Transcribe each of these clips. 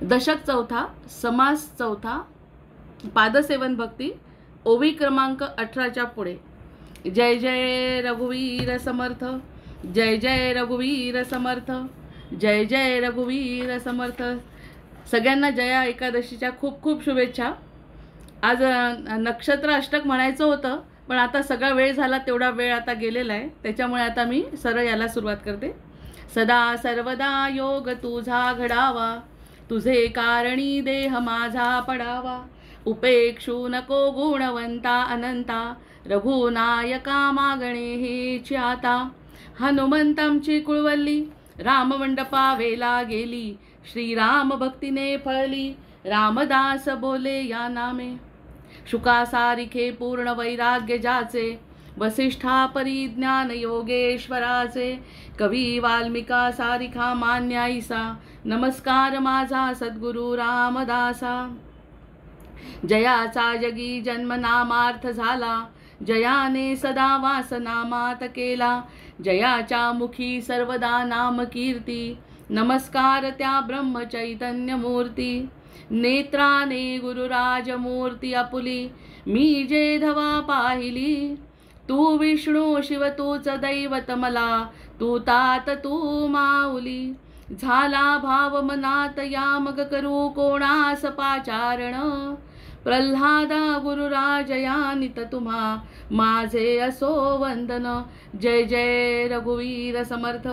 दशक चौथा, समास चौथा, पादसेवन भक्ती, ओवी क्रमांक 18च्या पुढे। जय जय रघुवीर समर्थ, जय जय रघुवीर समर्थ, जय जय रघुवीर समर्थ। सगळ्यांना जया एकादशीच्या खूप खूप शुभेच्छा। आज नक्षत्र अष्टक म्हणायचं होतं, पण आता सगळा वेळ झाला, तेवढा वेळ आता गेलेला आहे, त्याच्यामुळे आता मी सरळ याला सुरुवात करते। सदा सर्वदा योग तुझा घडावा, तुझे कारणी देह माझा पडावा। उपेक्षू नको गुणवंता अनंता, रघुनायका मागणे हेची आता। हनुमंतांची कुळवल्ली राममंडपा वेला गेली, श्रीराम भक्तीने फळली, रामदास बोले या नामे। शुकासारिखे पूर्ण वैराग्य जाचे, वसिष्ठा परिज्ञान योगेश्वराचे। कवी वाल्मिका सारिखा मान्याईसा, नमस्कार माझा सद्गुरु रामदासा। जयाचा जगी जन्म नामार्थ झाला, जयाने सदा वासनामात केला। जयाच्या मुखी सर्वदा नाम कीर्ती, नमस्कार त्या ब्रह्म चैतन्य मूर्ती। नेत्राने गुरुराज मूर्ती आपुली, मी जे धवा पाहिली। तू विष्णू शिव तूच दैवत मला, तू तात तू माऊली। झाला भाव मनात या मग करू कोणास पाचारण, प्रल्हादा गुरुराज या नित तुम्हा माझे असो वंदन। जय जय रघुवीर समर्थ,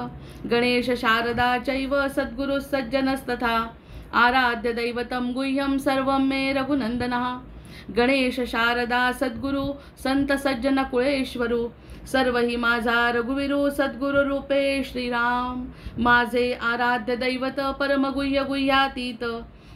गणेश शारदा चैव सद्गुरु सज्जनस्तथा, आराध्य दैवतम गुह्यम सर्वं मे रघुनंदनः। गणेश शारदा सद्गुरु संत सज्जन कुळेश्वरू, सर्व ही माझा रघुवीरू सद्गुरु रूपे श्रीराम। माझे आराध्य दैवत परम गुह्य गुह्यातीत,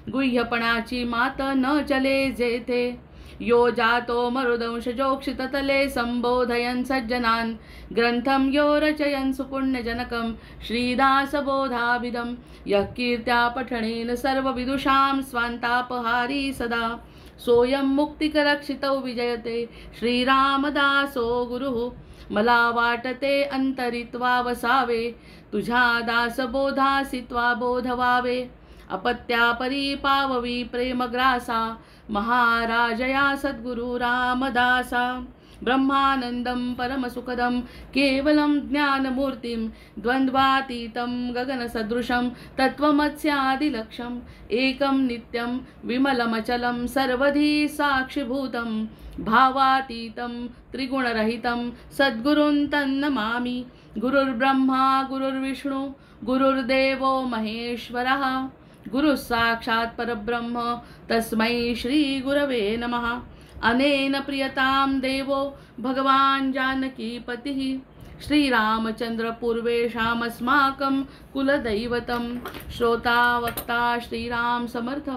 गुह्यपणाची मात न चले जेथे। यो जातो मरुदंश जोक्षित तले, संबोधयन सज्जनान ग्रंथम यो रचयन सुपुण्यजनकम। श्रीदास बोधाभिदम यः कीर्त्या पठणेन सर्व विदुषां स्वान्तापहारी सदा। सोयम मुक्तिकरक्षितौ विजयते, श्रीरामदासो गुरुः। मला वाटते अंतरित्वा वसावे, तुझ्या दास बोधासित्वा बोधवावे। अपत्या परिपाववी प्रेमग्रासा, महाराजया सद्गुरु रामदासा। ब्रह्मानंदं परमसुखदं केवलं ज्ञानमूर्तिं, द्वन्द्वातीतं गगनसदृशं तत्त्वमस्यादिलक्ष्यम्। एकं नित्यं विमलमचलं सर्वधी साक्षिभूतं, भावातीतं त्रिगुणरहितं सद्गुरुं तन्नमामि। गुरुर्ब्रह्मा गुरुर्विष्णु गुरुर्देवो महेश्वरः, गुरुः साक्षात् परब्रह्म तस्मै श्री गुरवे नमः। अनेन प्रियतां देवो भगवान् जानकीपतिः, श्रीरामचंद्र पूर्वेषामस्माकं कुलदैवतं। श्रोता वक्ता श्रीराम समर्थ,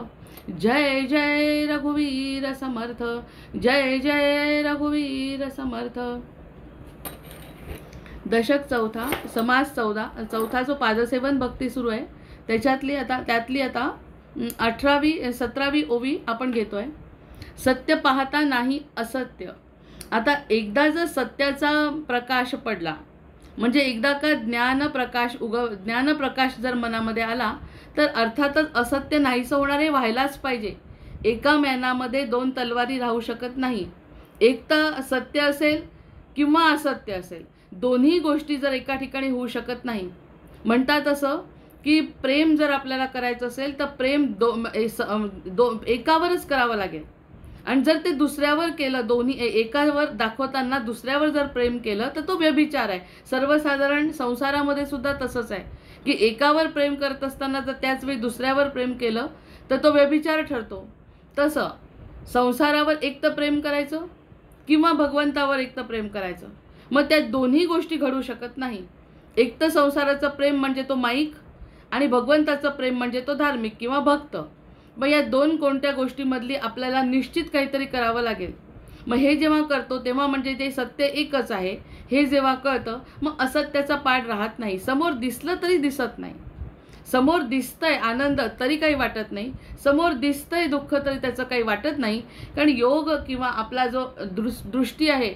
जय जय रघुवीर समर्थ, जय जय रघुवीर समर्थ। दशक चौथा, समास चौथा जो पादसेवन भक्ती सुरू आहे, त्यातली आता 17वी ओवी आपण घेतोय। सत्य पाहता नाही असत्य। आता एकदा जर सत्याचा प्रकाश पडला, म्हणजे एकदा का ज्ञानप्रकाश जर मनामध्ये आला, तर अर्थातच असत्य नाहीसं होणार, हे व्हायलाच पाहिजे। एका म्यानामध्ये दोन तलवारी राहू शकत नाही। एक तर सत्य असेल किंवा असत्य असेल, दोन्ही गोष्टी जर एका ठिकाणी होऊ शकत नाही। म्हणतात असं की प्रेम जर आपल्याला करायचं असेल तर प्रेम एकावरच करावं लागेल, आणि जर ते दुसऱ्यावर केलं, दोन्ही एकावर दाखवताना दुसऱ्यावर जर प्रेम केलं तर तो व्यभिचार आहे। सर्वसाधारण संसारामध्ये सुद्धा तसंच आहे की एकावर प्रेम करत असताना जर त्याच वेळी दुसऱ्यावर प्रेम केलं तर तो व्यभिचार ठरतो। तसं संसारावर एक तर प्रेम करायचं किंवा भगवंतावर एक तर प्रेम करायचं, मग त्या दोन्ही गोष्टी घडू शकत नाही। एक तर संसाराचं प्रेम म्हणजे तो माईक, आणि भगवंताचं प्रेम म्हणजे तो धार्मिक किंवा भक्त। मग या दोन कोणत्या गोष्टीमधली आपल्याला निश्चित काहीतरी करावं लागेल। मग हे जेव्हा करतो तेव्हा म्हणजे ते सत्य एकच आहे हे जेव्हा कळतं, मग असत्याचा पाड राहत नाही। समोर दिसलं तरी दिसत नाही, समोर दिसतंय आनंद तरी काही वाटत नाही, समोर दिसतंय दुःख तरी त्याचं काही वाटत नाही। कारण योग किंवा आपला जो दृष्टी आहे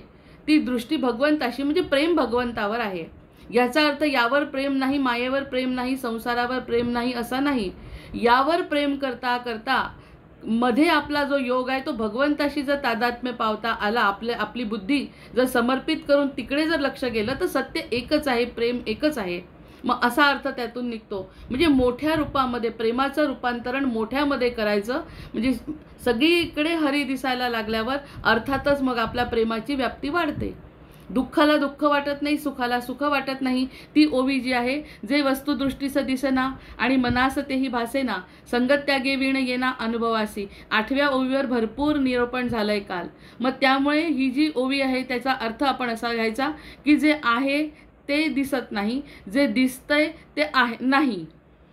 ती दृष्टी भगवंताशी, म्हणजे प्रेम भगवंतावर आहे। याचा अर्थ यावर प्रेम नाही, मायेवर प्रेम नाही, संसारावर प्रेम नाही असा नाही। यावर प्रेम करता करता मध्ये आपला जो योग आहे तो भगवंताशी जर तादात्म्य पावता आला, आपली बुद्धी जर समर्पित करून तिकडे जर लक्ष गेलं तर सत्य एकच आहे, प्रेम एकच आहे. मग असा अर्थ त्यातून निघतो. म्हणजे मोठ्या रूपामध्ये प्रेमाचं रूपांतरण मोठ्यामध्ये करायचं, म्हणजे सगळीकडे हरी दिसायला लागल्यावर अर्थातच मग आपल्या प्रेमाची व्याप्ती वाढते. दुःखाला दुःख वाटत नाही, सुखाला सुख वाटत नाही. ती ओवी जी आहे, जे वस्तुदृष्टीचं दिसेना आणि मनास तेही भासेना, संगत त्यागे विण येना अनुभवासी. 8व्या ओवीवर भरपूर निरूपण झालंय काल. मग त्यामुळे ही जी ओवी आहे त्याचा अर्थ आपण असा घ्यायचा की जे आहे ते दिसत नाही, जे दिसतंय ते आहे नाही.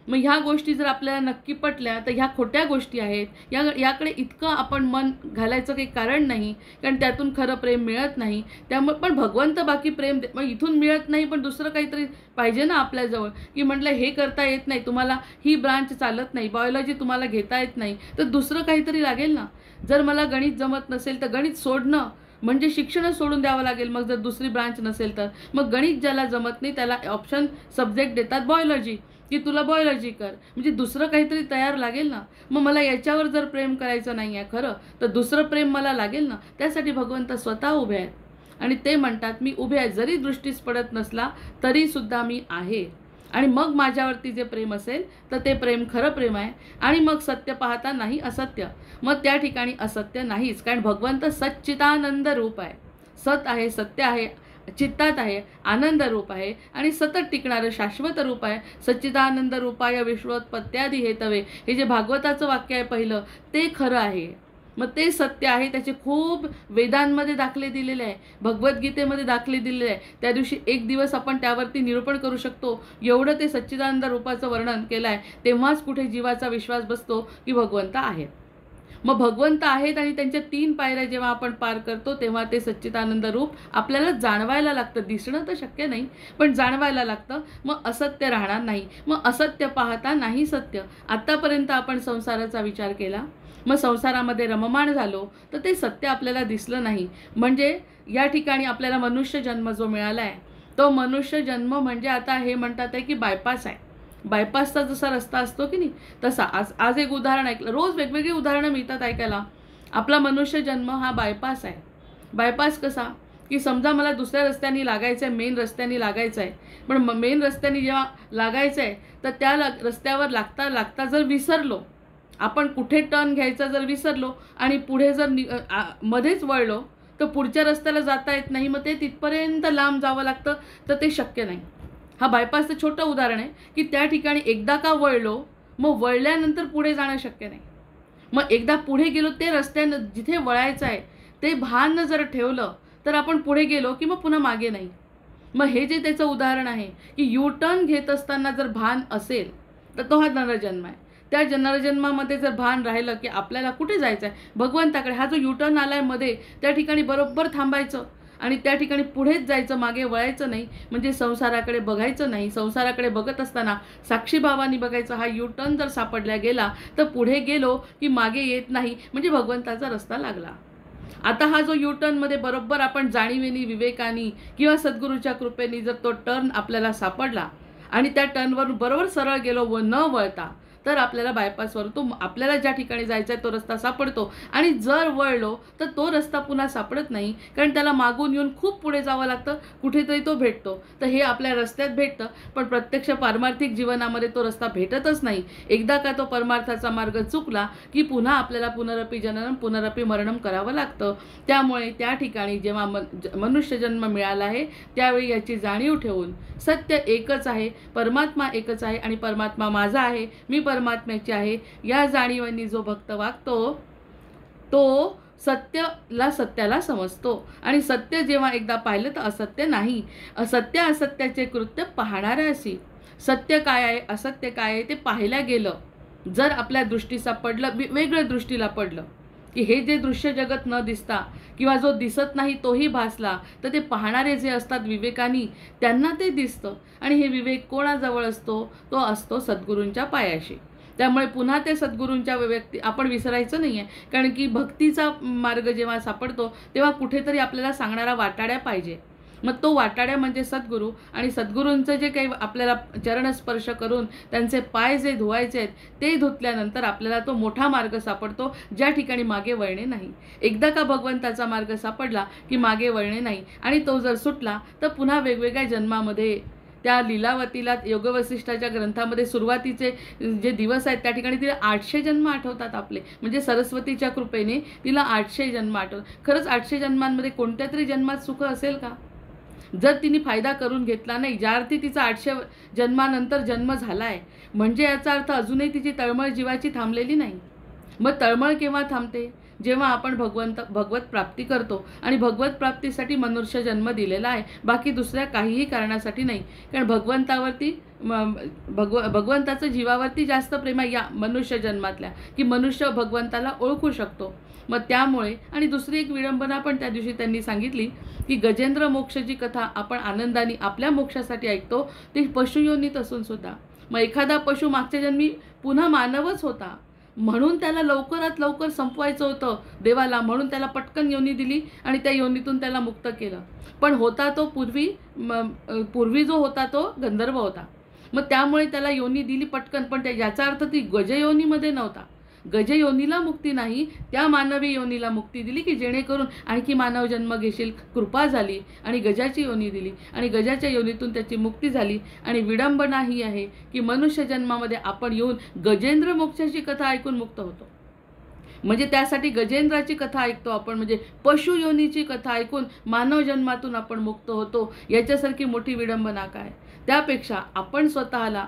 मग ह्या गोष्टी जर आपल्याला नक्की पटल्या तर ह्या खोट्या गोष्टी आहेत, याकडे इतकं आपण मन घालायचं काही कारण नाही, कारण त्यातून खरं प्रेम मिळत नाही. त्यामुळे पण भगवंत बाकी प्रेम मग इथून मिळत नाही, पण दुसरं काहीतरी पाहिजे ना आपल्याजवळ, की म्हटलं हे करता येत नाही तुम्हाला, ही ब्रांच चालत नाही, बायोलॉजी तुम्हाला घेता येत नाही, तर दुसरं काहीतरी लागेल ना. जर मला गणित जमत नसेल तर गणित सोडणं म्हणजे शिक्षणच सोडून द्यावं लागेल. मग जर दुसरी ब्रांच नसेल तर मग गणित ज्याला जमत नाही त्याला ऑप्शन सब्जेक्ट देतात बायोलॉजी, की तुला बायोलॉजी कर, म्हणजे दुसरं काहीतरी तयार लागेल ना. मग मला याच्यावर जर प्रेम करायचं नाही आहे खरं तर दुसरं प्रेम मला लागेल ना. त्यासाठी भगवंत स्वतः उभे आहेत आणि ते म्हणतात मी उभे आहे, जरी दृष्टीस पडत नसला तरी सुद्धा मी आहे. आणि मग माझ्यावरती जे प्रेम असेल तर ते प्रेम खरं प्रेम आहे. आणि मग सत्य पाहता नाही असत्य, मग त्या ठिकाणी असत्य नाहीच, कारण भगवंत सच्चिदानंद रूप आहे. सत आहे, सत्य आहे, चित्तात आहे, आनंद रूप आहे आणि सतत टिकणारं शाश्वत रूप आहे. सच्चिदानंद रूपाय विश्वोत्पत्त्यादी हेतवे, हे जे भागवताचं वाक्य आहे पहिलं ते खरं आहे. मग ते सत्य आहे, त्याचे खूप वेदांमध्ये दाखले दिलेले आहे, भगवद्गीतेमध्ये दाखले दिलेले आहे. त्या दिवशी एक दिवस आपण त्यावरती निरूपण करू शकतो, एवढं ते सच्चिदानंद रूपाचं वर्णन केलं आहे. तेव्हाच कुठे जीवाचा विश्वास बसतो की भगवंत आहेत. मग भगवंत आहेत आणि त्यांच्या 3 पायऱ्या जेव्हा आपण पार करतो तेव्हा ते सच्चिदानंद रूप आपल्याला जाणवायला लागतं. दिसणं तर शक्य नाही पण जाणवायला लागतं. मग असत्य राहणार नाही, मग असत्य पाहता नाही सत्य. आत्तापर्यंत आपण संसाराचा विचार केला, मग संसारामध्ये रममाण झालो तर ते सत्य आपल्याला दिसलं नाही. म्हणजे या ठिकाणी आपल्याला मनुष्य जन्म जो मिळाला आहे तो मनुष्य जन्म म्हणजे आता हे म्हणतात आहे की बायपास आहे. बायपासचा जसा रस्ता असतो की नाही तसा. आज एक उदाहरण ऐकलं, रोज वेगवेगळी उदाहरणं मिळतात ऐकायला. आपला मनुष्य जन्म हा बायपास आहे. बायपास कसा की समजा मला दुसऱ्या रस्त्याने लागायचं आहे, मेन रस्त्याने लागायचं आहे, पण मेन रस्त्याने जेव्हा लागायचं आहे तर त्या रस्त्यावर लागता लागता जर विसरलो, आपण कुठे टर्न घ्यायचा जर विसरलो आणि पुढे जर मध्येच वळलो तर पुढच्या रस्त्याला जाता येत नाही, मग ते तिथपर्यंत लांब जावं लागतं, तर ते शक्य नाही. हा बायपासचं छोटं उदाहरण आहे की त्या ठिकाणी एकदा का वळलो मग वळल्यानंतर पुढे जाणं शक्य नाही. मग एकदा पुढे गेलो ते रस्त्यानं जिथे वळायचं आहे ते भान जर ठेवलं तर आपण पुढे गेलो की मग पुन्हा मागे नाही. मग हे जे त्याचं उदाहरण आहे की यू टर्न घेत असताना जर भान असेल तर तो हा नरजन्म आहे. त्या नरजन्मामध्ये जर भान राहिलं की आपल्याला कुठे जायचं आहे, भगवंताकडे. हा जो यू टर्न आला आहे मध्ये त्या ठिकाणी बरोबर थांबायचं आणि त्या ठिकाणी पुढेच जायचं, मागे वळायचं नाही. म्हणजे संसाराकडे बघायचं नाही. संसाराकडे बघत असताना साक्षीभावानी बघायचं. हा यू टर्न जर सापडला गेला तर पुढे गेलो की मागे येत नाही, म्हणजे भगवंताचा रस्ता लागला. आता हा जो यू टर्नमध्ये बरोबर आपण जाणीवेनी विवेकानी किंवा सद्गुरूच्या कृपेने जर तो टर्न आपल्याला सापडला आणि त्या टर्नवरून बरोबर सरळ गेलो व न वळता तर आपल्याला बायपासवर तो आपल्याला ज्या ठिकाणी जायचा आहे तो रस्ता सापडतो. आणि जर वळलो तर तो रस्ता पुन्हा सापडत नाही, कारण त्याला मागून येऊन खूप पुढे जावं लागतं, कुठेतरी तो भेटतो. तर हे आपल्या रस्त्यात भेटतं, पण प्रत्यक्ष पारमार्थिक जीवनामध्ये तो रस्ता भेटतच नाही. एकदा का तो परमार्थाचा मार्ग चुकला की पुन्हा आपल्याला पुनरपी जननम पुनरपी मरणम करावं लागतं. त्यामुळे त्या ठिकाणी जेव्हा मनुष्य जन्म मिळाला आहे त्यावेळी याची जाणीव ठेवून सत्य एकच आहे, परमात्मा एकच आहे आणि परमात्मा माझा आहे, मी परमात्म्याची आहे, या जाणीवांनी जो भक्त वागतो तो सत्याला समजतो. आणि सत्य जेव्हा एकदा पाहिलं तर असत्य नाही. असत्य असत्याचे कृत्य पाहणाऱ्याशी सत्य काय आहे असत्य काय आहे ते पाहायला गेलं, जर आपल्या दृष्टीचा पडलं, वेगळ्या दृष्टीला पडलं की हे जे दृश्य जगत न दिसता किंवा जो दिसत नाही तोही भासला, तर ते पाहणारे जे असतात विवेकानी त्यांना ते दिसतं. आणि हे विवेक कोणाजवळ असतो, तो असतो सद्गुरूंच्या पायाशी. त्यामुळे पुन्हा ते सद्गुरूंच्या व्यक्ती आपण विसरायचं नाही आहे, कारण की भक्तीचा मार्ग जेव्हा सापडतो तेव्हा कुठेतरी आपल्याला सांगणारा वाटाड्या पाहिजे. मग तो वाटाड्या म्हणजे सद्गुरू, आणि सद्गुरूंचं जे काही आपल्याला चरणस्पर्श करून त्यांचे पाय जे धुवायचे आहेत ते धुतल्यानंतर आपल्याला तो मोठा मार्ग सापडतो, ज्या ठिकाणी मागे वळणे नाही. एकदा का भगवंताचा मार्ग सापडला की मागे वळणे नाही, आणि तो जर सुटला तर पुन्हा वेगवेगळ्या जन्मामध्ये त्या लीलावतीला योगवसिष्ठाच्या ग्रंथामध्ये सुरुवातीचे जे दिवस आहेत त्या ठिकाणी तिला 800 जन्म आठवतात आपले. म्हणजे सरस्वतीच्या कृपेने तिला 800 जन्म आठवतात. खरंच 800 जन्मांमध्ये कोणत्या तरी जन्मात सुख असेल का? जर तिने फायदा करून घेतला नाही, ज्या अर्थी तिचा 800 जन्मानंतर जन्म झाला आहे, म्हणजे याचा अर्थ अजूनही तिची तळमळ जीवाची थांबलेली नाही. मग तळमळ केव्हा थांबते? जेव्हा आपण भगवत प्राप्ती करतो, आणि भगवत प्राप्तीसाठी मनुष्य जन्म दिलेला आहे, बाकी दुसऱ्या काहीही कारणासाठी नाही. कारण भगवंतावरती भगवंताचं जीवावरती जास्त प्रेम आहे या मनुष्य जन्मातल्या, की मनुष्य भगवंताला ओळखू शकतो. मग त्यामुळे, आणि दुसरी एक विडंबना पण त्या दिवशी त्यांनी सांगितली की गजेंद्र मोक्षाची कथा आपण आनंदाने आपल्या मोक्षासाठी ऐकतो, ती पशुयोनीत असून सुद्धा. मग एखादा पशु मागच्या जन्मी पुन्हा मानवच होता, म्हणून त्याला लवकरात लवकर संपवायचं होतं देवाला, म्हणून त्याला पटकन योनी दिली आणि त्या योनीतून त्याला मुक्त केलं. पण होता तो पूर्वी जो होता तो गंधर्व होता. मग त्यामुळे त्याला योनी दिली पटकन, पण याचा अर्थ ती गजयोनीमध्ये नव्हता. गजयोनीला मुक्ती नाही, त्या मानवी योनीला मुक्ती दिली की जेणेकरून आणखी मानव जन्म घेशील, कृपा झाली आणि गजाची योनी दिली, आणि गजाच्या योनीतून त्याची मुक्ती झाली. आणि विडंबना ही आहे की मनुष्य जन्मामध्ये आपण येऊन गजेंद्र मोक्षाची कथा ऐकून मुक्त होतो. म्हणजे त्यासाठी गजेंद्राची कथा ऐकतो आपण, म्हणजे पशु योनीची कथा ऐकून मानव जन्मातून आपण मुक्त होतो. याच्यासारखी मोठी विडंबना काय? त्यापेक्षा आपण स्वतःला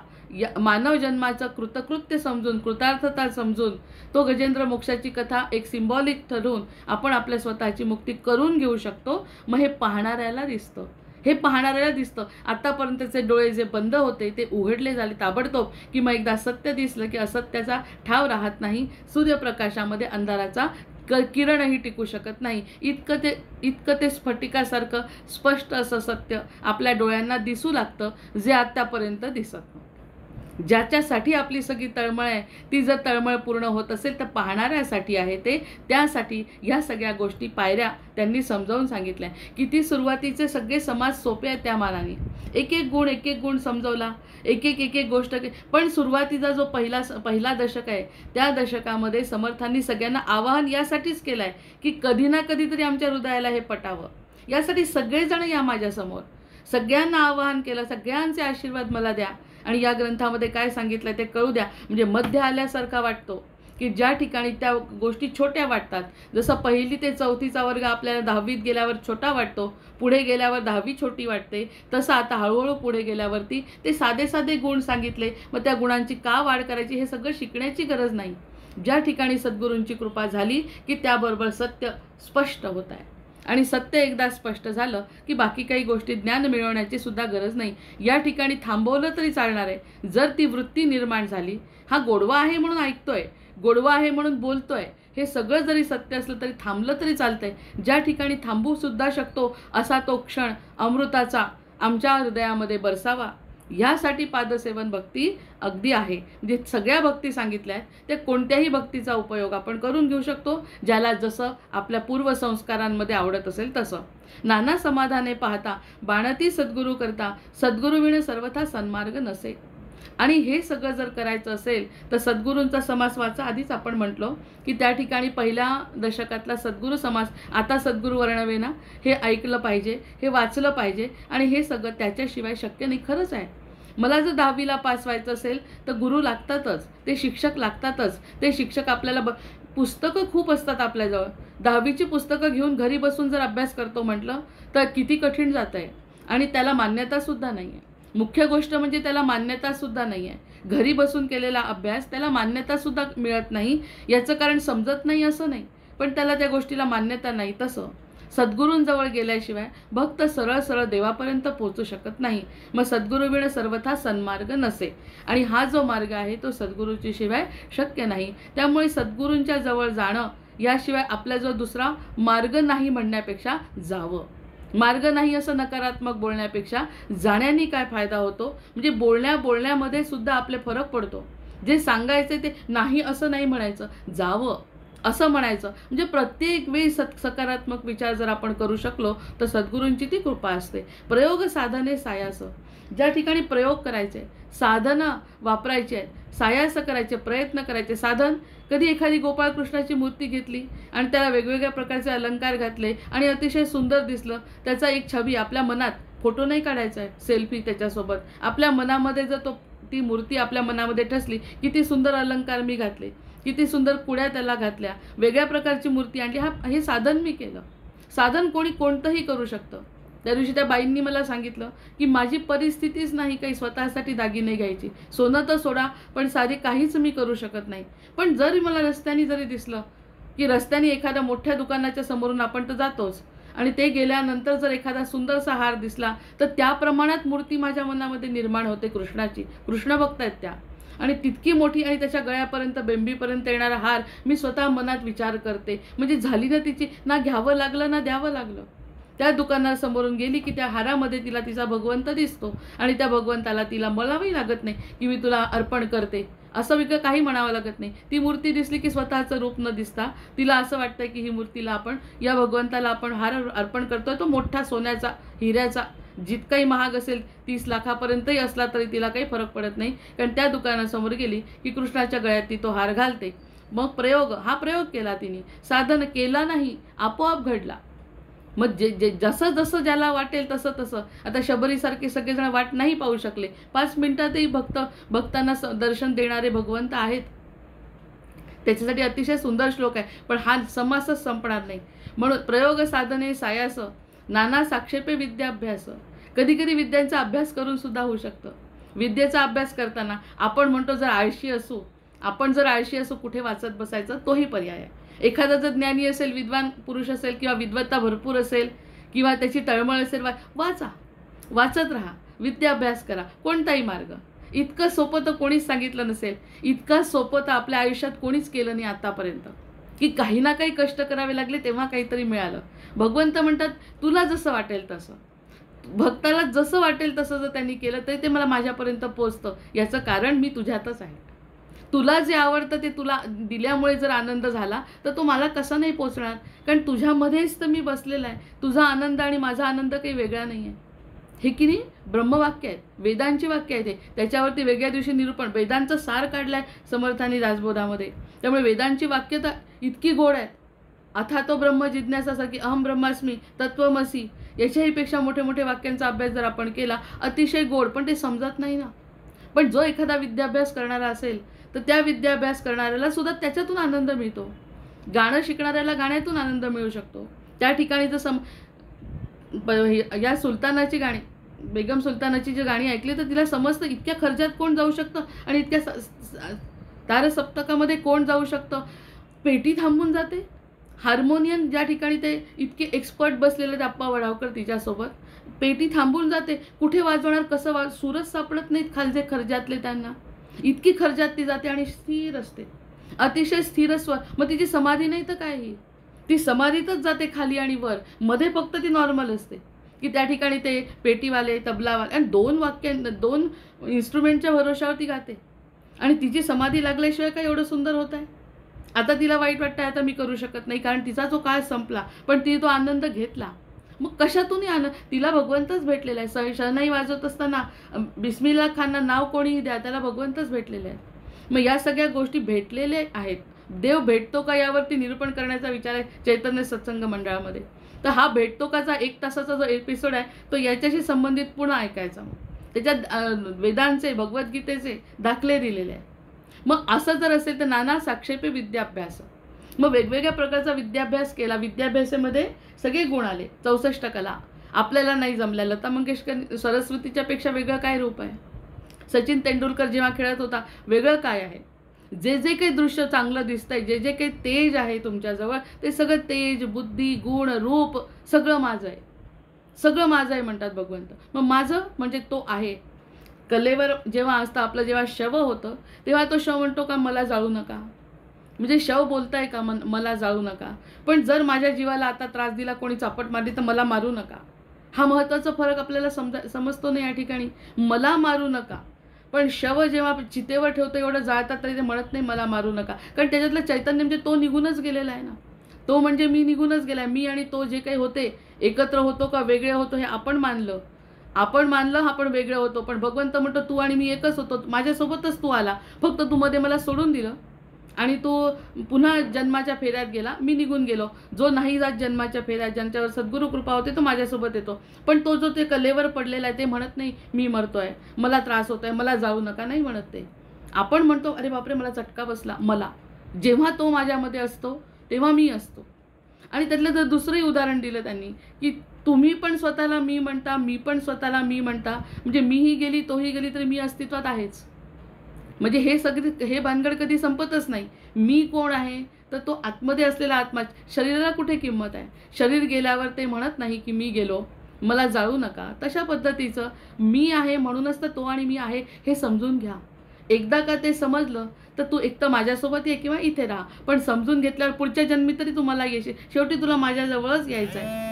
मानव जन्माचं कृतकृत्य समजून, कृतार्थता समजून, तो गजेंद्र मोक्षाची कथा एक सिम्बॉलिक ठरवून आपण आपल्या स्वतःची मुक्ती करून घेऊ शकतो. मग हे पाहणाऱ्याला दिसतं. आतापर्यंतचे डोळे जे बंद होते ते उघडले झाले ताबडतोब, की मग एकदा सत्य दिसलं की असत्याचा ठाव राहत नाही. सूर्यप्रकाशामध्ये अंधाराचा किरणही टिकू शकत नाही. इतकं ते स्फटिकासारखं स्पष्ट असं सत्य आपल्या डोळ्यांना दिसू लागतं, जे आत्तापर्यंत दिसत नव्हतं. ज्याच्यासाठी आपली सगळी तळमळ आहे, ती जर तळमळ पूर्ण होत असेल तर पाहणाऱ्यासाठी आहे ते. त्यासाठी ह्या सगळ्या गोष्टी, पायऱ्या त्यांनी समजावून सांगितल्या. किती सुरुवातीचे सगळे समाज सोपे आहेत त्या मानाने. एक एक गुण समजवला, एक एक गोष्ट. पण सुरुवातीचा जो पहिला दशक आहे, त्या दशकामध्ये समर्थांनी सगळ्यांना आवाहन यासाठीच केलं आहे की कधी ना कधीतरी आमच्या हृदयाला हे पटावं. यासाठी सगळेजण या माझ्यासमोर, सगळ्यांना आवाहन केलं, सगळ्यांचे आशीर्वाद मला द्या, आणि या ग्रंथामध्ये काय सांगितलं ते कळू द्या. म्हणजे मध्य आल्यासारखा वाटतो की ज्या ठिकाणी त्या गोष्टी छोट्या वाटतात, जसं 1ली ते 4थीचा वर्ग आपल्याला 10वीत गेल्यावर छोटा वाटतो, पुढे गेल्यावर 10वी छोटी वाटते, तसं आता हळूहळू पुढे गेल्यावरती ते साधे गुण सांगितले. मग त्या गुणांची का वाढ करायची हे सगळं शिकण्याची गरज नाही. ज्या ठिकाणी सद्गुरूंची कृपा झाली की त्याबरोबर सत्य स्पष्ट होत आहे, आणि सत्य एकदा स्पष्ट झालं की बाकी काही गोष्टी ज्ञान मिळवण्याची सुद्धा गरज नाही. या ठिकाणी थांबवलं तरी चालणार आहे. जर ती वृत्ती निर्माण झाली, हा गोडवा आहे म्हणून ऐकतोय, गोडवा आहे म्हणून बोलतोय, हे सगळं जरी सत्य असलं तरी थांबलं तरी चालतंय. ज्या ठिकाणी थांबू सुद्धा शकतो असा तो क्षण अमृताचा आमच्या हृदयामध्ये बरसावा, ह्यासाठी पादसेवन भक्ती अगदी आहे. म्हणजे सगळ्या भक्ती सांगितल्या आहेत, त्या कोणत्याही भक्तीचा उपयोग आपण करून घेऊ शकतो, ज्याला जसं आपल्या पूर्वसंस्कारांमध्ये आवडत असेल तसं. नाना समाधाने पाहता बाणती सद्गुरू करता, सद्गुरुविण सर्वथा सन्मार्ग नसे. आणि हे सगळं जर करायचं असेल तर सद्गुरूंचा समास वाचा. आधीच आपण म्हटलो की त्या ठिकाणी पहिल्या दशकातला सद्गुरू समास, आता सद्गुरू वर्णवेना, हे ऐकलं पाहिजे, हे वाचलं पाहिजे. आणि हे सगळं त्याच्याशिवाय शक्य नाही. खरंच आहे, मला जर 10वीला पास व्हायचं असेल तर गुरु लागतातच, ते शिक्षक लागतातच. ते शिक्षक आपल्याला पुस्तकं खूप असतात आपल्याजवळ. 10वीची पुस्तकं घेऊन घरी बसून जर अभ्यास करतो म्हटलं तर किती कठीण जात आहे, आणि त्याला मान्यतासुद्धा नाही आहे. मुख्य गोष्ट म्हणजे त्याला मान्यतासुद्धा नाही आहे. घरी बसून केलेला अभ्यास त्याला मान्यतासुद्धा मिळत नाही. याचं कारण समजत नाही असं नाही, पण त्याला त्या गोष्टीला मान्यता नाही. तसं सद्गुरूंजवळ गेल्याशिवाय भक्त सरळ देवापर्यंत पोहोचू शकत नाही. मग सद्गुरुविण सर्वथा सन्मार्ग नसे, आणि हा जो मार्ग आहे तो सद्गुरूची शिवाय शक्य नाही. त्यामुळे सद्गुरूंच्या जवळ जाणं, याशिवाय आपला जो दुसरा मार्ग नाही म्हणण्यापेक्षा जावं. मार्ग नाही असं नकारात्मक बोलण्यापेक्षा जाण्याने काय फायदा होतो. म्हणजे बोलण्यामध्ये सुद्धा आपले फरक पडतो. जे सांगायचे ते नाही असं नाही म्हणायचं, जावं. असं म्हणायचं. म्हणजे प्रत्येक वेळी सकारात्मक विचार जर आपण करू शकलो तर सद्गुरूंची ती कृपा असते. प्रयोग साधने सायास, ज्या ठिकाणी प्रयोग करायचे, साधना वापरायची आहे, सायास करायचे, प्रयत्न करायचे. साधन, कधी एखादी गोपाळकृष्णाची मूर्ती घेतली आणि त्याला वेगवेगळ्या प्रकारचे अलंकार घातले आणि अतिशय सुंदर दिसलं, त्याचा एक छबी आपल्या मनात, फोटो नाही काढायचा आहे, सेल्फी त्याच्यासोबत, आपल्या मनामध्ये जर ती मूर्ती आपल्या मनामध्ये ठसली, किती सुंदर अलंकार मी घातले, किती सुंदर कुड्या त्याला घातल्या, वेगळ्या प्रकारची मूर्ती आणली, हे साधन मी केलं. साधन कोणी कोणतंही करू शकतं. त्या दिवशी त्या बाईंनी मला सांगितलं की माझी परिस्थितीच नाही काही स्वतःसाठी दागिने घ्यायची, सोनं तर सोडा, पण साधी काहीच मी करू शकत नाही. पण जरी मला रस्त्याने जरी दिसलं की रस्त्याने एखाद्या मोठ्या दुकानाच्या समोरून आपण तर जातोच, आणि ते गेल्यानंतर जर एखादा सुंदरसा हार दिसला तर त्या प्रमाणात मूर्ती माझ्या मनामध्ये निर्माण होते कृष्णाची. कृष्ण भक्त आहेत त्या, आणि तितकी मोठी, आणि त्याच्या गळ्यापर्यंत बेंबीपर्यंत येणारा हार मी स्वतः मनात विचार करते. म्हणजे झाली ना तिची, ना घ्यावं लागलं ना द्यावं लागलं. त्या दुकानासमोरून गेली की त्या हारामध्ये तिला तिचा भगवंत दिसतो, आणि त्या भगवंताला तिला म्हणावंही लागत नाही की मी तुला अर्पण करते, असं वेगळं काही म्हणावं लागत नाही. ती मूर्ती दिसली की स्वतःचं रूप न दिसता तिला असं वाटतं की ही मूर्तीला आपण, या भगवंताला आपण हार अर्पण करतोय. तो मोठा सोन्याचा, हिऱ्याचा, जितकाही महाग असेल, 30 लाखापर्यंतही असला तरी तिला काही फरक पडत नाही, कारण त्या दुकानासमोर गेली की कृष्णाच्या गळ्यात ती तो हार घालते. मग हा प्रयोग केला तिने, साधन केला नाही, आपोआप घडला. मग जसं जसं ज्याला वाटेल तसं तसं. आता शबरीसारखे सगळेजण वाट नाही पाहू शकले, 5 मिनिटातही भक्तांना दर्शन देणारे भगवंत आहेत. त्याच्यासाठी अतिशय सुंदर श्लोक आहे, पण हा समासच संपणार नाही. म्हणून प्रयोग साधने सायास, नाना साक्षेपे विद्याभ्यास. कधी कधी विद्यांचा अभ्यास करून सुद्धा होऊ शकतं. विद्येचा अभ्यास करताना आपण म्हणतो जर आळशी असू कुठे वाचत बसायचं, तोही पर्याय आहे. एखादा जर ज्ञानी असेल, विद्वान पुरुष असेल, किंवा विद्वत्ता भरपूर असेल, किंवा त्याची तळमळ असेल, वाचत राहा, विद्याभ्यास करा. कोणताही मार्ग. इतकं सोपं तर कोणीच सांगितलं नसेल, इतकं सोपं तर आपल्या आयुष्यात कोणीच केलं नाही आतापर्यंत, की काही ना काही कष्ट करावे लागले तेव्हा काहीतरी मिळालं. भगवंत म्हणतात तुला जसं वाटेल तसं, भक्ताला जसं वाटेल तसं जर त्यांनी केलं तरी ते मला माझ्यापर्यंत पोचतं. याचं कारण मी तुझ्यातच आहे. तुला जे आवडतं ते तुला दिल्यामुळे जर आनंद झाला तर तो मला कसा नाही पोचणार, कारण तुझ्यामध्येच तर मी बसलेला आहे. तुझा आनंद आणि माझा आनंद काही वेगळा नाही आहे. हे की नाही ब्रह्मवाक्य आहेत, वेदांची वाक्य आहेत. त्याच्यावरती वेगळ्या दिवशी निरूपण, वेदांचा सार काढलाय समर्थांनी दासबोधामध्ये. त्यामुळे वेदांची वाक्य तर इतकी गोड आहेत. अथातो ब्रह्म जिज्ञासासारखी, अहम ब्रह्मास्मी, तत्वमसी, याच्याही पेक्षा मोठे मोठे वाक्यांचा अभ्यास जर आपण केला, अतिशय गोड, पण ते समजत नाही ना. पण जो एखादा विद्याभ्यास करणारा असेल तर त्या विद्याभ्यास करणाऱ्याला सुद्धा त्याच्यातून आनंद मिळतो. गाणं शिकणाऱ्याला गाण्यातून आनंद मिळू शकतो. त्या ठिकाणी जर या सुलतानाची गाणी, बेगम सुलतानाची जी गाणी ऐकली तर तिला समजतं इतक्या खर्चात कोण जाऊ शकतं आणि इतक्या तारसप्तकामध्ये कोण जाऊ शकतं. पेटी थांबून जाते. हार्मोनियम ज्या ठिकाणी ते इतके एक्सपर्ट बसलेले आहेत, अप्पा वडावकर तिच्यासोबत, पेटी थांबून जाते. कुठे वाजवणार, कसं सूरच सापडत नाहीत खालचे खर्जातले त्यांना. इतकी खर्जात ती जाते आणि स्थिर असते, अतिशय स्थिर स्वर. मग तिची समाधी नाही तर काय, ही ती समाधीतच जाते खाली आणि वर. मध्ये फक्त ती नॉर्मल असते की त्या ठिकाणी ते पेटीवाले, तबलावाले, आणि 2 इन्स्ट्रुमेंटच्या भरोशावर ती गाते. आणि तिची समाधी लागल्याशिवाय काय एवढं सुंदर होत आहे. आता तिला वाईट वाटतं, आता मी करू शकत नाही, कारण तिचा जो काळ संपला, पण तिने तो आनंद घेतला. मग कशातूनही आनंद, तिला भगवंतच भेटलेला आहे. शहनाई वाजवत असताना बिस्मिल्ला खानना नाव कोणीही द्या, त्याला भगवंतच भेटलेले आहेत. मग या सगळ्या गोष्टी भेटलेल्या आहेत. देव भेटतो का यावरती निरूपण करण्याचा विचार आहे चैतन्य सत्संग मंडळामध्ये. तर हा भेटतो काचा 1 तासाचा जो एपिसोड आहे तो याच्याशी संबंधित पुन्हा ऐकायचा. त्याच्यात वेदांचे, भगवद्गीतेचे दाखले दिलेले आहेत. मग असं जर असेल तर नाना साक्षेपे विद्याभ्यास. मग वेगवेगळ्या प्रकारचा विद्याभ्यास केला. विद्याभ्यासामध्ये सगळे गुण आले. 64 कला आपल्याला नाही जमल्या. लता मंगेशकर सरस्वतीच्या पेक्षा वेगळं काय रूप आहे. सचिन तेंडुलकर जेव्हा खेळत होता, वेगळं काय आहे. जे जे काही दृश्य चांगलं दिसतंय, जे जे काही तेज आहे तुमच्याजवळ, ते सगळं तेज, बुद्धी, गुण, रूप सगळं माझं आहे. सगळं माझं आहे म्हणतात भगवंत. मग माझं म्हणजे तो आहे. कलेवर जेव्हा असतं आपलं, जेव्हा शव होतं तेव्हा तो शव म्हणतो का मला जाळू नका. म्हणजे शव बोलताय का मला जाळू नका. पण जर माझ्या जीवाला आता त्रास दिला, कोणी चापट मारली तर मला मारू नका. हा महत्त्वाचा फरक आपल्याला समजतो नाही या ठिकाणी. मला मारू नका, पण शव जेव्हा चितेवर ठेवतो एवढं जाळतात तरी ते म्हणत नाही मला मारू नका, कारण त्याच्यातलं चैतन्य म्हणजे तो निघूनच गेलेला आहे ना. तो म्हणजे मी निघूनच गेलाय. मी आणि तो जे काही होते एकत्र होतो का वेगळे होतो हे आपण मानलं आपण वेगळे होतो. पण भगवंत म्हणतो तू आणि मी एकच होतो, माझ्यासोबतच तू आला, फक्त तू मध्ये मला सोडून दिलं आणि तो पुन्हा जन्माच्या फेऱ्यात गेला, मी निघून गेलो. जो नाही जात जन्माच्या फेऱ्यात, ज्यांच्यावर सद्गुरू कृपा होते तो माझ्यासोबत येतो. पण तो जो ते कलेवर पडलेला आहे ते म्हणत नाही मी मरतोय, मला त्रास होतोय, मला जाऊ नका, नाही म्हणत ते. आपण म्हणतो अरे बापरे मला चटका बसला. मला जेव्हा तो माझ्यामध्ये असतो तेव्हा मी असतो. आणि त्यातलं जर दुसरंही उदाहरण दिलं त्यांनी की तुम्ही पण स्वतःला मी म्हणता, मी पण स्वतःला मी म्हणता, म्हणजे मीही गेली तोही गेली तरी मी अस्तित्वात आहेच. म्हणजे हे भानगड कधी संपतच नाही. मी कोण आहे तर तो आतमध्ये असलेला आत्मा. शरीराला कुठे किंमत आहे? शरीर गेल्यावर ते म्हणत नाही की मी गेलो, मला जाळू नका. तशा पद्धतीचं मी आहे म्हणूनच तर तो आणि मी आहे हे समजून घ्या. एकदा का ते समजलं तर तू एक तर माझ्यासोबत ये किंवा इथे राहा, पण समजून घेतल्यावर पुढच्या जन्मी तरी तुम्हाला येशील. शेवटी तुला माझ्याजवळच यायचं आहे.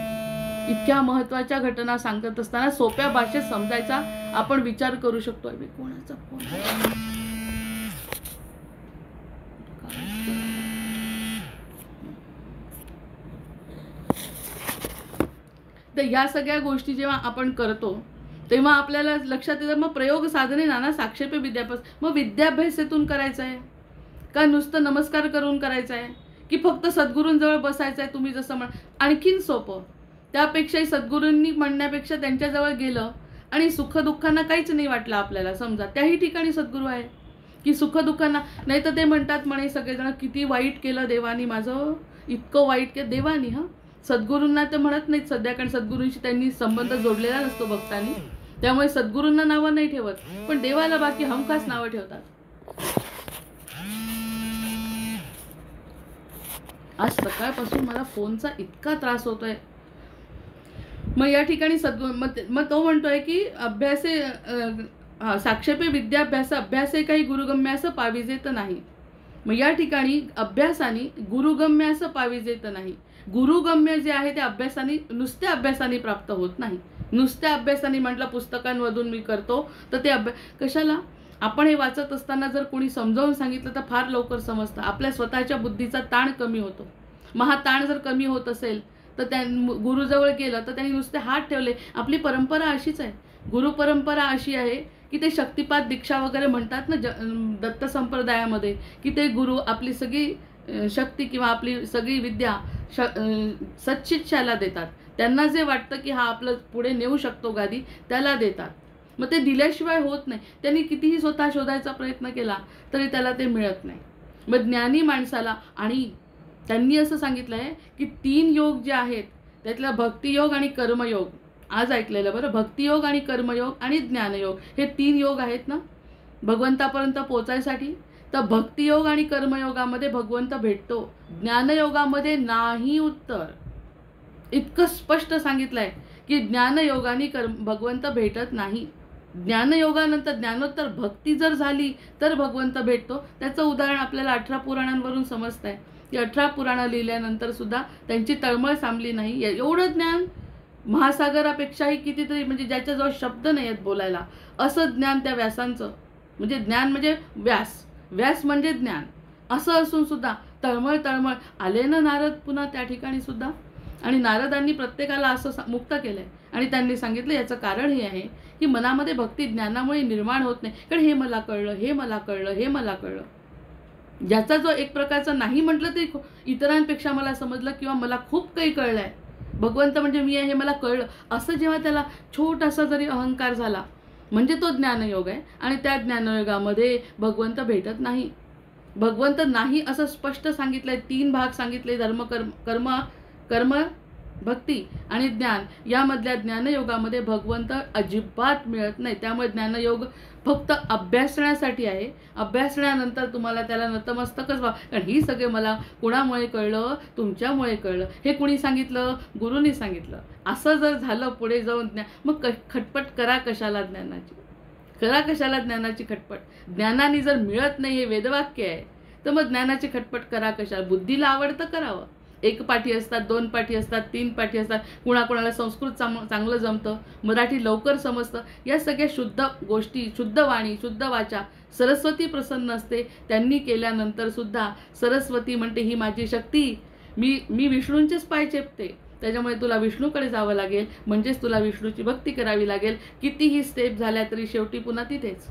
इतक्या महत्त्वाच्या घटना सांगत असताना सोप्या भाषेत समजायचा आपण विचार करू शकतो. अरे कोणाचा फोन? तर या सगळ्या गोष्टी जेव्हा आपण करतो तेव्हा आपल्याला लक्षात येतं मग प्रयोग साधने नाना साक्षेपे विद्याभ्यास. मग विद्याभ्यासेतून करायचं आहे का नुसतं नमस्कार करून करायचं आहे की फक्त सद्गुरूंजवळ बसायचं आहे? तुम्ही जसं आणखीन सोपं त्यापेक्षाही सद्गुरूंनी म्हणण्यापेक्षा त्यांच्याजवळ गेलं आणि सुखदुःखांना काहीच नाही वाटलं आपल्याला, समजा त्याही ठिकाणी सद्गुरू आहे की सुखदुःखांना नाही तर ते म्हणतात म्हणे सगळेजण किती वाईट केलं देवानी, माझं इतकं वाईट केलं देवानी. हां, सद्गुरूंना ते म्हणत नाहीत सध्या, कारण सद्गुरूंशी त्यांनी संबंध जोडलेला नसतो भक्तांनी, त्यामुळे सद्गुरूंना नावं नाही ठेवत. पण देवाला बाकी हमखास नावं ठेवतात. आज सकाळपासून मला फोनचा इतका त्रास होतोय. मग या ठिकाणी मग तो म्हणतोय की अभ्यासे साक्षेपे विद्याभ्यास अभ्यासे काही गुरुगम्य असं पाविजेत नाही. मग या ठिकाणी अभ्यासाने गुरुगम्य असं पाविजेत नाही. गुरुगम्य जे आहे ते अभ्यासाने, नुसत्या अभ्यासाने प्राप्त होत नाही. नुसत्या अभ्यासाने म्हटलं पुस्तकांमधून मी करतो तर ते कशाला? आपण हे वाचत असताना जर कोणी समजावून सांगितलं तर फार लवकर समजतं. आपल्या स्वतःच्या बुद्धीचा ताण कमी होतो. मग हा ताण जर कमी होत असेल तर त्या गुरुजवळ गेलं तर त्यांनी नुसते हात ठेवले. आपली परंपरा अशीच आहे. गुरु परंपरा अशी आहे की ते शक्तिपात दीक्षा वगैरे म्हणतात ना दत्त संप्रदायामध्ये, की ते गुरु आपली सगळी शक्ती किंवा आपली सगळी विद्या सच्शिष्याला देतात. त्यांना जे वाटतं की हा आपलं पुढे नेऊ शकतो गादी, त्याला देतात. मग ते दिल्याशिवाय होत नाही. त्यांनी कितीही स्वतः शोधायचा प्रयत्न केला तरी त्याला ते मिळत नाही. मग ज्ञानी माणसाला, आणि त्यांनी असं सांगितलं आहे की 3 योग जे आहेत त्यातला भक्तियोग आणि कर्मयोग, आज ऐकलेलं बरं, भक्तियोग आणि कर्मयोग आणि ज्ञानयोग हे 3 योग आहेत ना भगवंतापर्यंत पोचायसाठी. तर भक्तियोग आणि कर्मयोगामध्ये भगवंत भेटतो, ज्ञानयोगामध्ये नाही. उत्तर इतकं स्पष्ट सांगितलंय की ज्ञानयोगाने भगवंत भेटत नाही. ज्ञानयोगानंतर ज्ञानोत्तर भक्ती जर झाली तर भगवंत भेटतो. त्याचं उदाहरण आपल्याला 18 पुराणांवरून समजतंय की 18 पुराणं लिहिल्यानंतर सुद्धा त्यांची तळमळ थांबली नाही. एवढं ज्ञान महासागरापेक्षाही कितीतरी, म्हणजे ज्याच्याजवळ शब्द नाही आहेत बोलायला, असं ज्ञान त्या व्यासांचं. म्हणजे ज्ञान म्हणजे व्यास म्हणजे ज्ञान, असं असून सुद्धा तळमळ आले ना नारद पुन्हा त्या ठिकाणी सुद्धा. आणि नारदांनी प्रत्येकाला असं मुक्त केलंय आणि त्यांनी सांगितलं याचं कारण हे आहे की मनामध्ये भक्ती ज्ञानामुळे निर्माण होत नाही. कारण हे मला कळलं, हे मला कळलं, हे मला कळलं, ज्याचा जो एक प्रकारचा नाही म्हटलं तरी इतरांपेक्षा मला समजलं किंवा मला खूप काही कळलंय, भगवंत म्हणजे मी आहे हे मला कळलं, असं जेव्हा त्याला छोटासा जरी अहंकार झाला म्हणजे तो ज्ञानयोग आहे. आणि त्या ज्ञानयोगामध्ये भगवंत भेटत नाही. भगवंत नाही असं स्पष्ट सांगितलंय. 3 भाग सांगितले, धर्म कर्म भक्ती आणि ज्ञान. यामधल्या ज्ञानयोगामध्ये भगवंत अजिबात मिळत नाही. त्यामुळे ज्ञानयोग फक्त अभ्यासण्यासाठी आहे. अभ्यासण्यानंतर तुम्हाला त्याला नतमस्तकच व्हा. कारण ही सगळे मला कुणामुळे कळलं? तुमच्यामुळे कळलं. हे कुणी सांगितलं? गुरुनी सांगितलं. असं जर झालं पुढे जाऊन मग खटपट करा कशाला ज्ञानाची? करा कशाला ज्ञानाची खटपट? ज्ञानाने जर मिळत नाही हे वेदवाक्य आहे तर मग ज्ञानाची खटपट करा कशाला? बुद्धीला आवडतं करावं, एक पाठी असतात, 2 पाठी असतात, 3 पाठी असतात, कुणाकुणाला संस्कृत चांगलं जमतं, मराठी लवकर समजतं. या सगळ्या शुद्ध गोष्टी, शुद्ध वाणी, शुद्ध वाचा सरस्वती प्रसन्न असते. त्यांनी केल्यानंतर सुद्धा सरस्वती म्हणते ही माझी शक्ती, मी विष्णूंचेच पाय चेपते, त्याच्यामुळे तुला विष्णूकडे जावं लागेल, म्हणजेच तुला विष्णूची भक्ती करावी लागेल. कितीही स्टेप झाल्या तरी शेवटी पुन्हा तिथेच.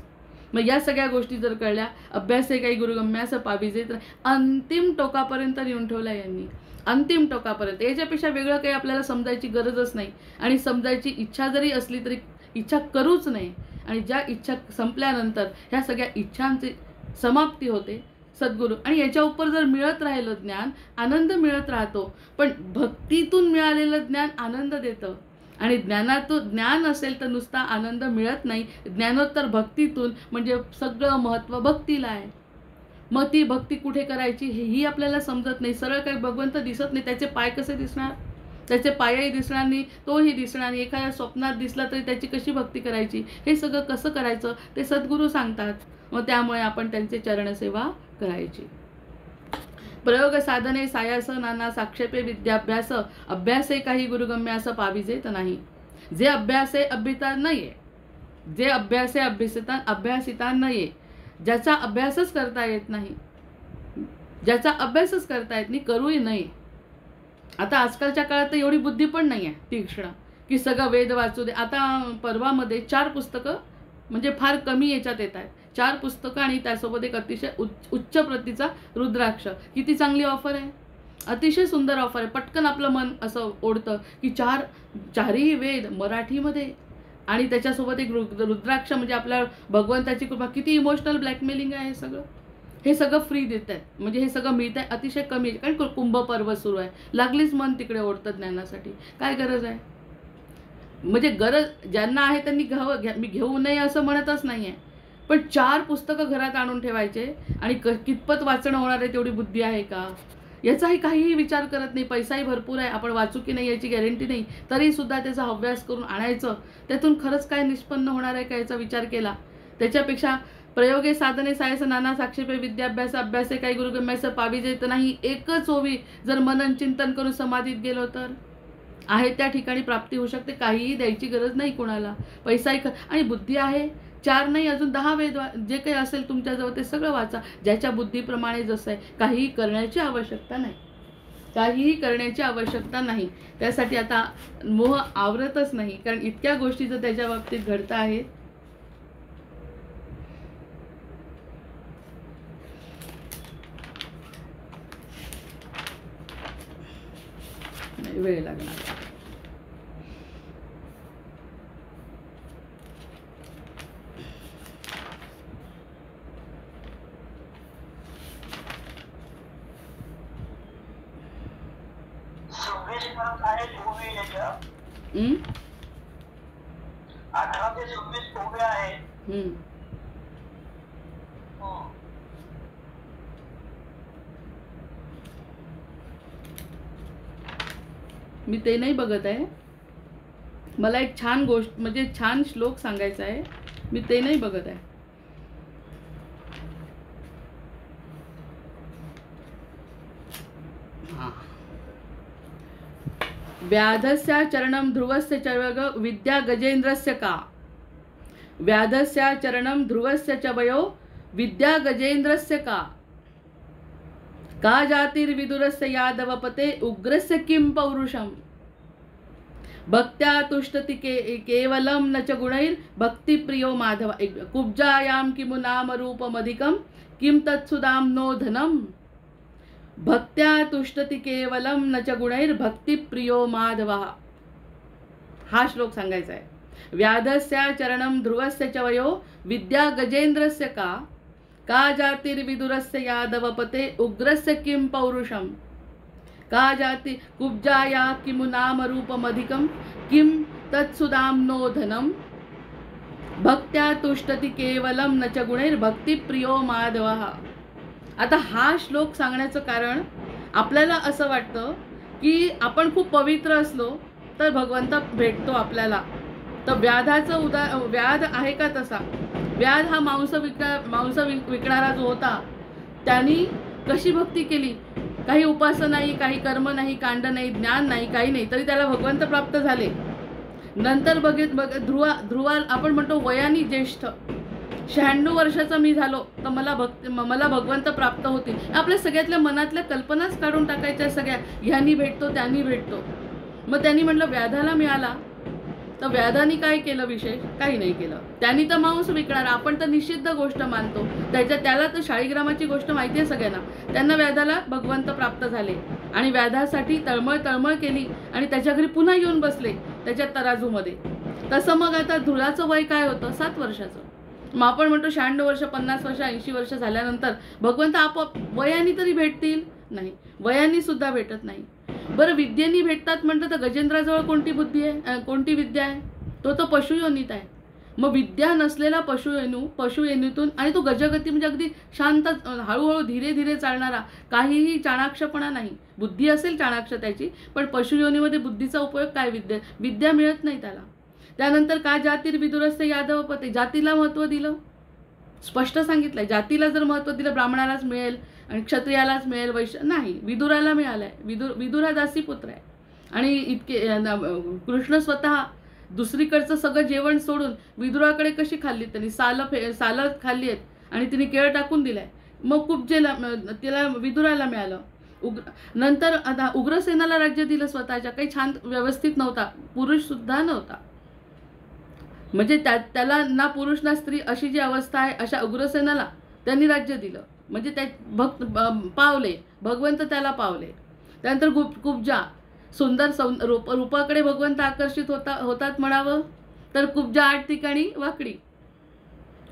मग या सगळ्या गोष्टी जर कळल्या, अभ्यासे काही गुरुगम्यास पाविजे, तर अंतिम टोकापर्यंत नेऊन ठेवला यांनी, अंतिम टोकापर्यंत. याच्यापेक्षा वेगळं काही आपल्याला समजायची गरजच नाही. आणि समजायची इच्छा जरी असली तरी इच्छा करूच नाही. आणि ज्या इच्छा संपल्यानंतर ह्या सगळ्या इच्छांची समाप्ती होते. सद्गुरू आणि याच्या उपर जर मिळत राहिलं ज्ञान, आनंद मिळत राहतो. पण भक्तीतून मिळालेलं ज्ञान आनंद देतं. आणि ज्ञान असेल तर नुसता आनंद मिळत नाही. ज्ञानोत्तर भक्तीतून म्हणजे सगळं महत्त्व भक्तीला आहे. मग ती भक्ती कुठे करायची हेही आपल्याला समजत नाही. सरळ काही भगवंत दिसत नाही, त्याचे पाय कसे दिसणार, त्याचे पायही दिसणार नाही, तोही दिसणार नाही. एखाद्या स्वप्नात दिसला तरी त्याची कशी भक्ती करायची, हे सगळं कसं करायचं ते सद्गुरू सांगतात. मग त्यामुळे आपण त्यांचे चरणसेवा करायची. प्रयोग साधने सायास नाना साक्षेपे विद्याभ्यास, अभ्यासे काही गुरुगम्यास पाविजेत नाही. जे अभ्यासे अभ्यिता नाहीये, जे अभ्यासे अभ्यासिता नाहीये, ज्याचा अभ्यासच करता येत नाही, ज्याचा अभ्यासच करता येत नाही, करूही नाही. आता आजकालच्या काळात एवढी बुद्धी पण नाही आहे तीक्ष्ण की सगळं वेद वाचू दे. आता पर्वामध्ये 4 पुस्तकं म्हणजे फार कमी याच्यात येत आहेत. 4 पुस्तकं आणि त्यासोबत एक अतिशय उच्च प्रतीचा रुद्राक्ष. किती चांगली ऑफर आहे, अतिशय सुंदर ऑफर आहे. पटकन आपलं मन असं ओढतं की चारही वेद मराठीमध्ये आणि त्याच्यासोबत एक रुद्राक्ष म्हणजे आपल्या भगवंताची कृपा. किती इमोशनल ब्लॅकमेलिंग आहे हे सगळं फ्री देत आहेत. म्हणजे हे सगळं मिळत आहे अतिशय कमी. कारण कुंभ पर्व सुरू आहे, लागलीच मन तिकडे ओढतं ज्ञानासाठी. काय गरज आहे, म्हणजे गरज ज्यांना आहे त्यांनी मी घेऊ नये असं म्हणतच नाही आहे. पण 4 पुस्तकं घरात आणून ठेवायचे आणि कितपत वाचणं होणार आहे तेवढी बुद्धी आहे का, याचाही काहीही विचार करत नाही. पैसाही भरपूर आहे, आपण वाचू की नाही याची गॅरंटी नाही, तरी सुद्धा त्याचा अभ्यास करून आणायचं. त्यातून खरंच काय निष्पन्न होणार आहे का याचा विचार केला. त्याच्यापेक्षा प्रयोगे साधने सायस नाना साक्षेपे विद्याभ्यास, अभ्यासे काही गुरुगम्यास पाविजेत नाही. एकच ओवी जर मनन चिंतन करून समाधीत गेलो तर आहे त्या ठिकाणी प्राप्ती होऊ शकते. काहीही द्यायची गरज नाही कोणाला. पैसाही आणि बुद्धी आहे. 4 नाही अजून 10 वेद जे काही असेल तुमच्याजवळ ते सगळं वाचा, ज्याच्या बुद्धीप्रमाणे जसं आहे. काहीही करण्याची आवश्यकता नाही, काहीही करण्याची आवश्यकता नाही. त्यासाठी आता मोह आवरतच नाही, कारण इतक्या गोष्टी जर त्याच्या बाबतीत घडत आहेत. वेळ लागणार. हम्म 18 ते 26 उभे आहे. मी ते नाही बघत आहे. मला एक छान गोष्ट म्हणजे छान श्लोक सांगायचा आहे, मी ते नाही बघत आहे. व्याधस्य चरणं ध्रुवस्य च विद्या गजेंद्रस्य का, व्याधस्य चरणं ध्रुवस्य च वयो विद्या गजेंद्रस्य का जातिर्विदुरस्य यादवपते उग्रस्य किं पौरुषम, भक्त्या तुष्टति केवलं न च गुणैर भक्तिप्रियो माधव. कुब्जायां किमु नाम रूपमधिकं किं तत्सुदां नो धनम, भक्त्या तुष्टति केवलं न च गुणैर भक्तिप्रियो माधव. हा श्लोक सांगायचा आहे. व्याधस्य चरणं ध्रुवस्य च वयो विद्या गजेंद्रस्य का जातिर्विदुरस्य यादवपते उग्रस्य किं पौरुषम, का जाति कुब्जाया किमु नाम रूपमधिकं किं तत्सुदां नो धनम, भक्त्या तुष्टति केवलं न च गुणैर भक्तिप्रियो माधव. आता हा श्लोक सांगण्याचं कारण आपल्याला असं वाटतं की आपण खूप पवित्र असलो तर भगवंत भेटतो आपल्याला. तर व्याधाचं व्याध आहे का तसा. व्याध हा मांस विकणारा जो होता त्यांनी कशी भक्ती केली. काही उपासना नाही, काही कर्म नाही, कांड नाही, ज्ञान नाही, काही नाही, तरी त्याला भगवंत प्राप्त झाले. नंतर ध्रुवा आपण म्हणतो वयाने ज्येष्ठ, 96 वर्षाचा मी झालो तर मला भगवंत प्राप्त होतील. आपल्या सगळ्यातल्या मनातल्या कल्पनाच काढून टाकायच्या सगळ्या, ह्यानी भेटतो त्यांनी भेटतो. मग त्यांनी म्हटलं व्याधाला मिळाला, तर व्याधानी काय केलं विशेष? काही नाही केलं. त्यांनी तर मांस विकणार, आपण तर निषिद्ध गोष्ट मानतो. त्याला तर शाळीग्रामाची गोष्ट माहिती आहे सगळ्यांना. त्यांना व्याधाला भगवंत प्राप्त झाले आणि व्याधासाठी तळमळ केली आणि त्याच्या घरी पुन्हा येऊन बसले त्याच्या तराजूमध्ये. तसं मग आता ध्रुवाचं वय काय होतं? 7 वर्षाचं. मग आपण म्हणतो 96 वर्ष, 50 वर्ष, 80 वर्ष झाल्यानंतर भगवंत आपोआप वयाने तरी भेटतील? नाही, वयाने सुद्धा भेटत नाही. बरं, विद्येनी भेटतात म्हणतं, तर गजेंद्राजवळ कोणती बुद्धी आहे, कोणती विद्या आहे? तो तर पशुयोनीत आहे. मग विद्या नसलेला पशुयोनीतून, आणि तो गजगती म्हणजे अगदी शांत, हळूहळू धीरे धीरे चालणारा, काहीही चाणाक्षपणा नाही. बुद्धी असेल चाणाक्ष त्याची, पण पशुयोनीमध्ये बुद्धीचा उपयोग काय? विद्या मिळत नाही त्याला. त्यानंतर का जातीर्विदुरस्य यादवपते, जातीला महत्त्व दिलं, स्पष्ट सांगितलंय. जातीला जर महत्त्व दिलं, ब्राह्मणालाच मिळेल आणि क्षत्रियालाच मिळेल, वैश्य नाही. विदुराला मिळालाय. विदुर हा दासीपुत्र आहे. आणि इतके कृष्ण स्वतः दुसरीकडचं सगळं जेवण सोडून विदुराकडे कशी खाल्ली? त्यांनी सालं खाल्ली आहेत आणि तिने केळ टाकून दिलाय. मग कुब्जेला, तिला विदुराला मिळालं. नंतर आता उग्रसेनाला राज्य दिलं स्वतःच्या. काही छान व्यवस्थित नव्हता, पुरुष सुद्धा नव्हता. म्हणजे त्याला ना पुरुष ना स्त्री अशी जी अवस्था आहे, अशा उग्रसेनाला त्यांनी राज्य दिलं. म्हणजे त्या पावले भगवंत, त्याला पावले. त्यानंतर कुब्जा, सुंदर रूपाकडे भगवंत आकर्षित होतात म्हणावं, तर कुब्जा 8 ठिकाणी वाकडी.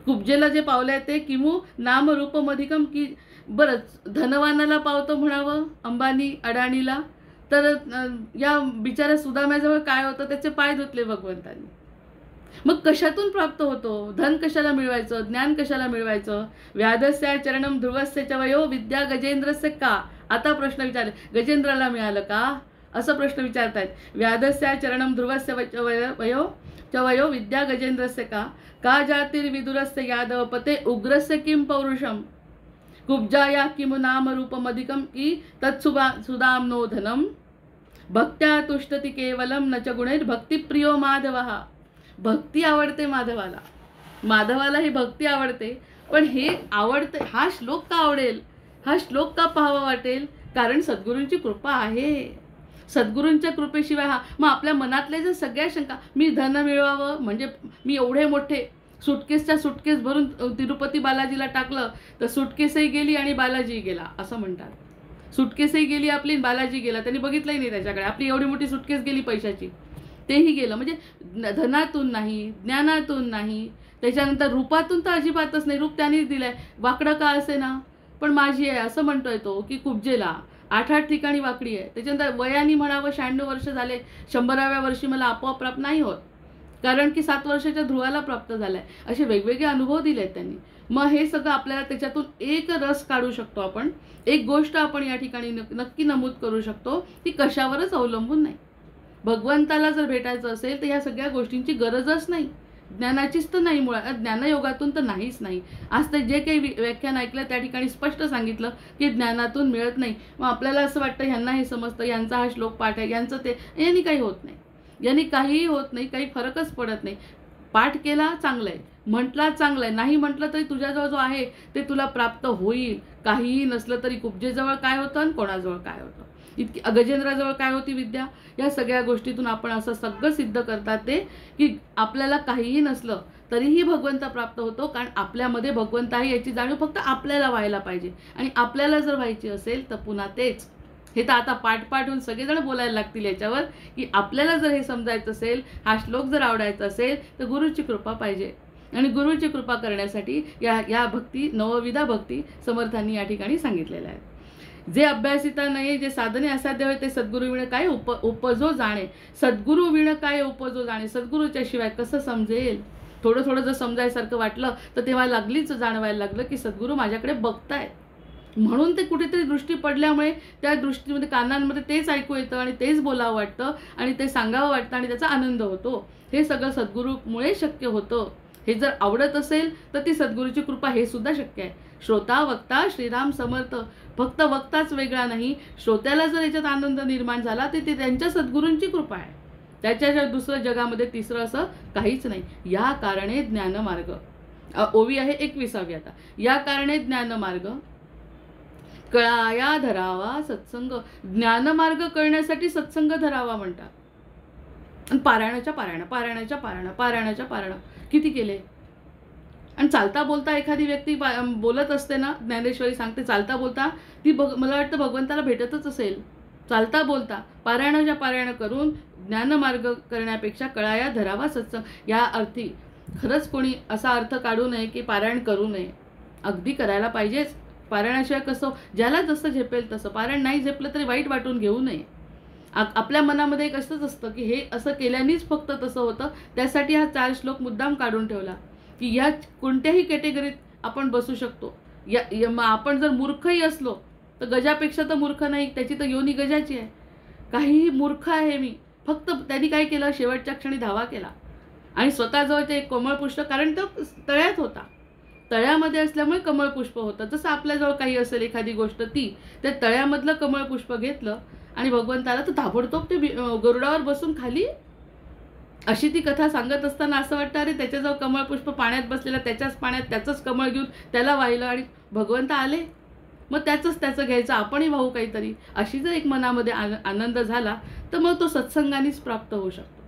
कुब्जेला जे पावले ते किमू नाम रूप मधिकम, की बरंच धनवानाला पावतो म्हणावं, अंबानी अडाणीला. तर या बिचाऱ्या सुदाम्याजवळ काय होतं? त्याचे पाय धुतले भगवंतांनी. मग कशातून प्राप्त होतो? धन कशाला मिळवायचं? ज्ञान कशाला मिळवायचं? व्याधस्य चरणम ध्रुवस्य च वयो विद्या गजेंद्रस्य का? आता प्रश्न विचारले, गजेंद्राला मिळालं का? असं प्रश्न विचारतायत. व्याधस्य चरणम ध्रुवस्य वयो विद्या गजेंद्रस्य का जातीर्विदुरस्य यादवपते उग्रस्य किम पौरुषम कुब्जाया किमु नाम रूपमधिकम की तत्सुदाम्नो धनम भक्त्या तुष्टति केवलम न च गुणैर भक्तिप्रियो माधवः. भक्ती आवडते माधवाला ही भक्ती आवडते. पण हे आवडते, हा श्लोक का आवडेल, हा श्लोक का पाहावा वाटेल? कारण सद्गुरूंची कृपा आहे. सद्गुरूंच्या कृपेशिवाय मग आपल्या मनातल्या जर सगळ्या शंका, मी धन मिळवावं म्हणजे मी एवढे मोठे सुटकेस भरून तिरुपती बालाजीला टाकलं, तर सुटकेसही गेली आणि बालाजी गेला असं म्हणतात. सुटकेसही गेली आपली, बालाजी गेला. त्यांनी बघितलंही नाही त्याच्याकडे. आपली एवढी मोठी सुटकेस गेली पैशाची, तेही गेलं. म्हणजे धनातून नाही, ज्ञानातून नाही, त्याच्यानंतर रूपातून तर अजिबातच नाही. रूप त्यांनीच दिलंय, वाकडं का असे ना, पण माझी आहे असं म्हणतोय तो. की कुब्जेला 8 ठिकाणी वाकडी आहे. त्याच्यानंतर वयाने म्हणावं 96 वर्ष झाले, 100व्या वर्षी मला आपोआप प्राप्त नाही होत, कारण की 7 वर्षाच्या ध्रुवाला प्राप्त झालाय. असे वेगवेगळे अनुभव दिलेत त्यांनी. मग हे सगळं आपल्याला त्याच्यातून एक रस काढू शकतो आपण. एक गोष्ट आपण या ठिकाणी नक्की नमूद करू शकतो, ती कशावरच अवलंबून नाही. भगवंताला जर भेटायचं असेल तर ह्या सगळ्या गोष्टींची गरजच नाही. ज्ञानाचीच तर नाही, मुळात ज्ञानयोगातून तर नाहीच नाही. आज तर जे काही व्याख्यान ऐकलं त्या ठिकाणी स्पष्ट सांगितलं की ज्ञानातून मिळत नाही. मग आपल्याला असं वाटतं ह्यांना हे समजतं, यांचा हा श्लोक पाठ आहे, यांचं ते, यांनी काही होत नाही. यांनी काहीही होत नाही, काही फरकच पडत नाही. पाठ केला चांगलं आहे, म्हटला चांगलं आहे, नाही म्हटलं तरी तुझ्याजवळ जो आहे ते तुला प्राप्त होईल. काहीही नसलं तरी कुब्जेजवळ काय होतं आणि कोणाजवळ काय होतं, इतकी गजेंद्राजवळ काय होती विद्या. या सगळ्या गोष्टीतून आपण असं सगळं सिद्ध करतात ते की आपल्याला काहीही नसलं तरीही भगवंत प्राप्त होतो. कारण आपल्यामध्ये भगवंत आहे याची जाणीव फक्त आपल्याला व्हायला पाहिजे. आणि आपल्याला जर व्हायची असेल तर पुन्हा तेच, हे तर आता पाठ होऊन सगळेजण बोलायला लागतील याच्यावर, की आपल्याला जर हे समजायचं असेल, हा श्लोक जर आवडायचा असेल तर गुरुची कृपा पाहिजे. आणि गुरुची कृपा करण्यासाठी या भक्ती, नवविधा भक्ती समर्थांनी या ठिकाणी सांगितलेल्या आहेत. जे अभ्यासिता नाही, जे साधने असाध्य होय ते सद्गुरू विण काय उपजो जाणे. सद्गुरू विण काय उपजो जाणे. सद्गुरूच्या शिवाय कसं समजेल. थोडं जर समजायसारखं वाटलं तर तेव्हा लागलीच जाणवायला लागलं की सद्गुरू माझ्याकडे बघतायत. म्हणून ते कुठेतरी दृष्टी पडल्यामुळे त्या दृष्टीमध्ये कानांमध्ये तेच ऐकू येतं आणि तेच बोलावं वाटतं आणि ते सांगावं वाटतं आणि त्याचा आनंद होतो. हे सगळं सद्गुरूमुळे शक्य होतं. हे जर आवडत असेल तर ती सद्गुरूची कृपा हे सुद्धा शक्य आहे. श्रोता वक्ता श्रीराम समर्थ. फक्त वक्ताच वेगळा नाही, श्रोत्याला जर याच्यात आनंद निर्माण झाला तर ते त्यांच्या सद्गुरूंची कृपा आहे. त्याच्या दुसरं जगामध्ये तिसरं असं काहीच नाही. या कारणे ज्ञानमार्ग. ओवी आहे 21वी. आता या कारणे ज्ञानमार्ग कळाया धरावा सत्संग. ज्ञानमार्ग कळण्यासाठी सत्संग धरावा म्हणतात. आणि पारायणाच्या पारायण किती केले. आणि चालता बोलता एखादी व्यक्ती बोलत असते ना, ज्ञानेश्वरी सांगते चालता बोलता ती मला वाटतं भगवंताला भेटतच असेल. चालता बोलता पारायण करून ज्ञानमार्ग करण्यापेक्षा कळाया धरावा सत्संग. या अर्थी खरंच कोणी असा अर्थ काढू नये की पारायण करू नये. अगदी करायला पाहिजेच. पारायणाशिवाय कसं, ज्याला जसं झेपेल तसं. पारायण नाही झेपलं तरी वाईट वाटून घेऊ नये. आपल्या मनामध्ये एक असंच असतं की हे असं केल्यानेच फक्त तसं होतं. त्यासाठी हा 4 श्लोक मुद्दाम काढून ठेवला की ह्या कोणत्याही कॅटेगरीत आपण बसू शकतो. आपण जर मूर्खही असलो तर गजापेक्षा तर मूर्ख नाही, त्याची तर योनी गजाची आहे. काहीही मूर्ख आहे मी, फक्त त्यांनी काय केलं, शेवटच्या क्षणी धावा केला आणि स्वतःजवळचे एक कमळपुष्प, कारण तो तळ्यात होता, तळ्यामध्ये असल्यामुळे कमळपुष्प होतं. जसं आपल्याजवळ काही असेल एखादी गोष्ट, ती त्या तळ्यामधलं कमळपुष्प घेतलं आणि भगवंताला तर ताबडतोब ते गरुडावर बसून खाली. अशी ती कथा सांगत असताना असं वाटतं अरे त्याच्याजवळ कमळपुष्प पाण्यात बसलेलं, त्याच्याच पाण्यात त्याचंच कमळ घेऊन त्याला वाहिलं आणि भगवंत आले. मग त्याचं घ्यायचं, आपणही वाहू काहीतरी. अशी जर एक मनामध्ये आनंद झाला तर मग तो सत्संगानेच प्राप्त होऊ शकतो.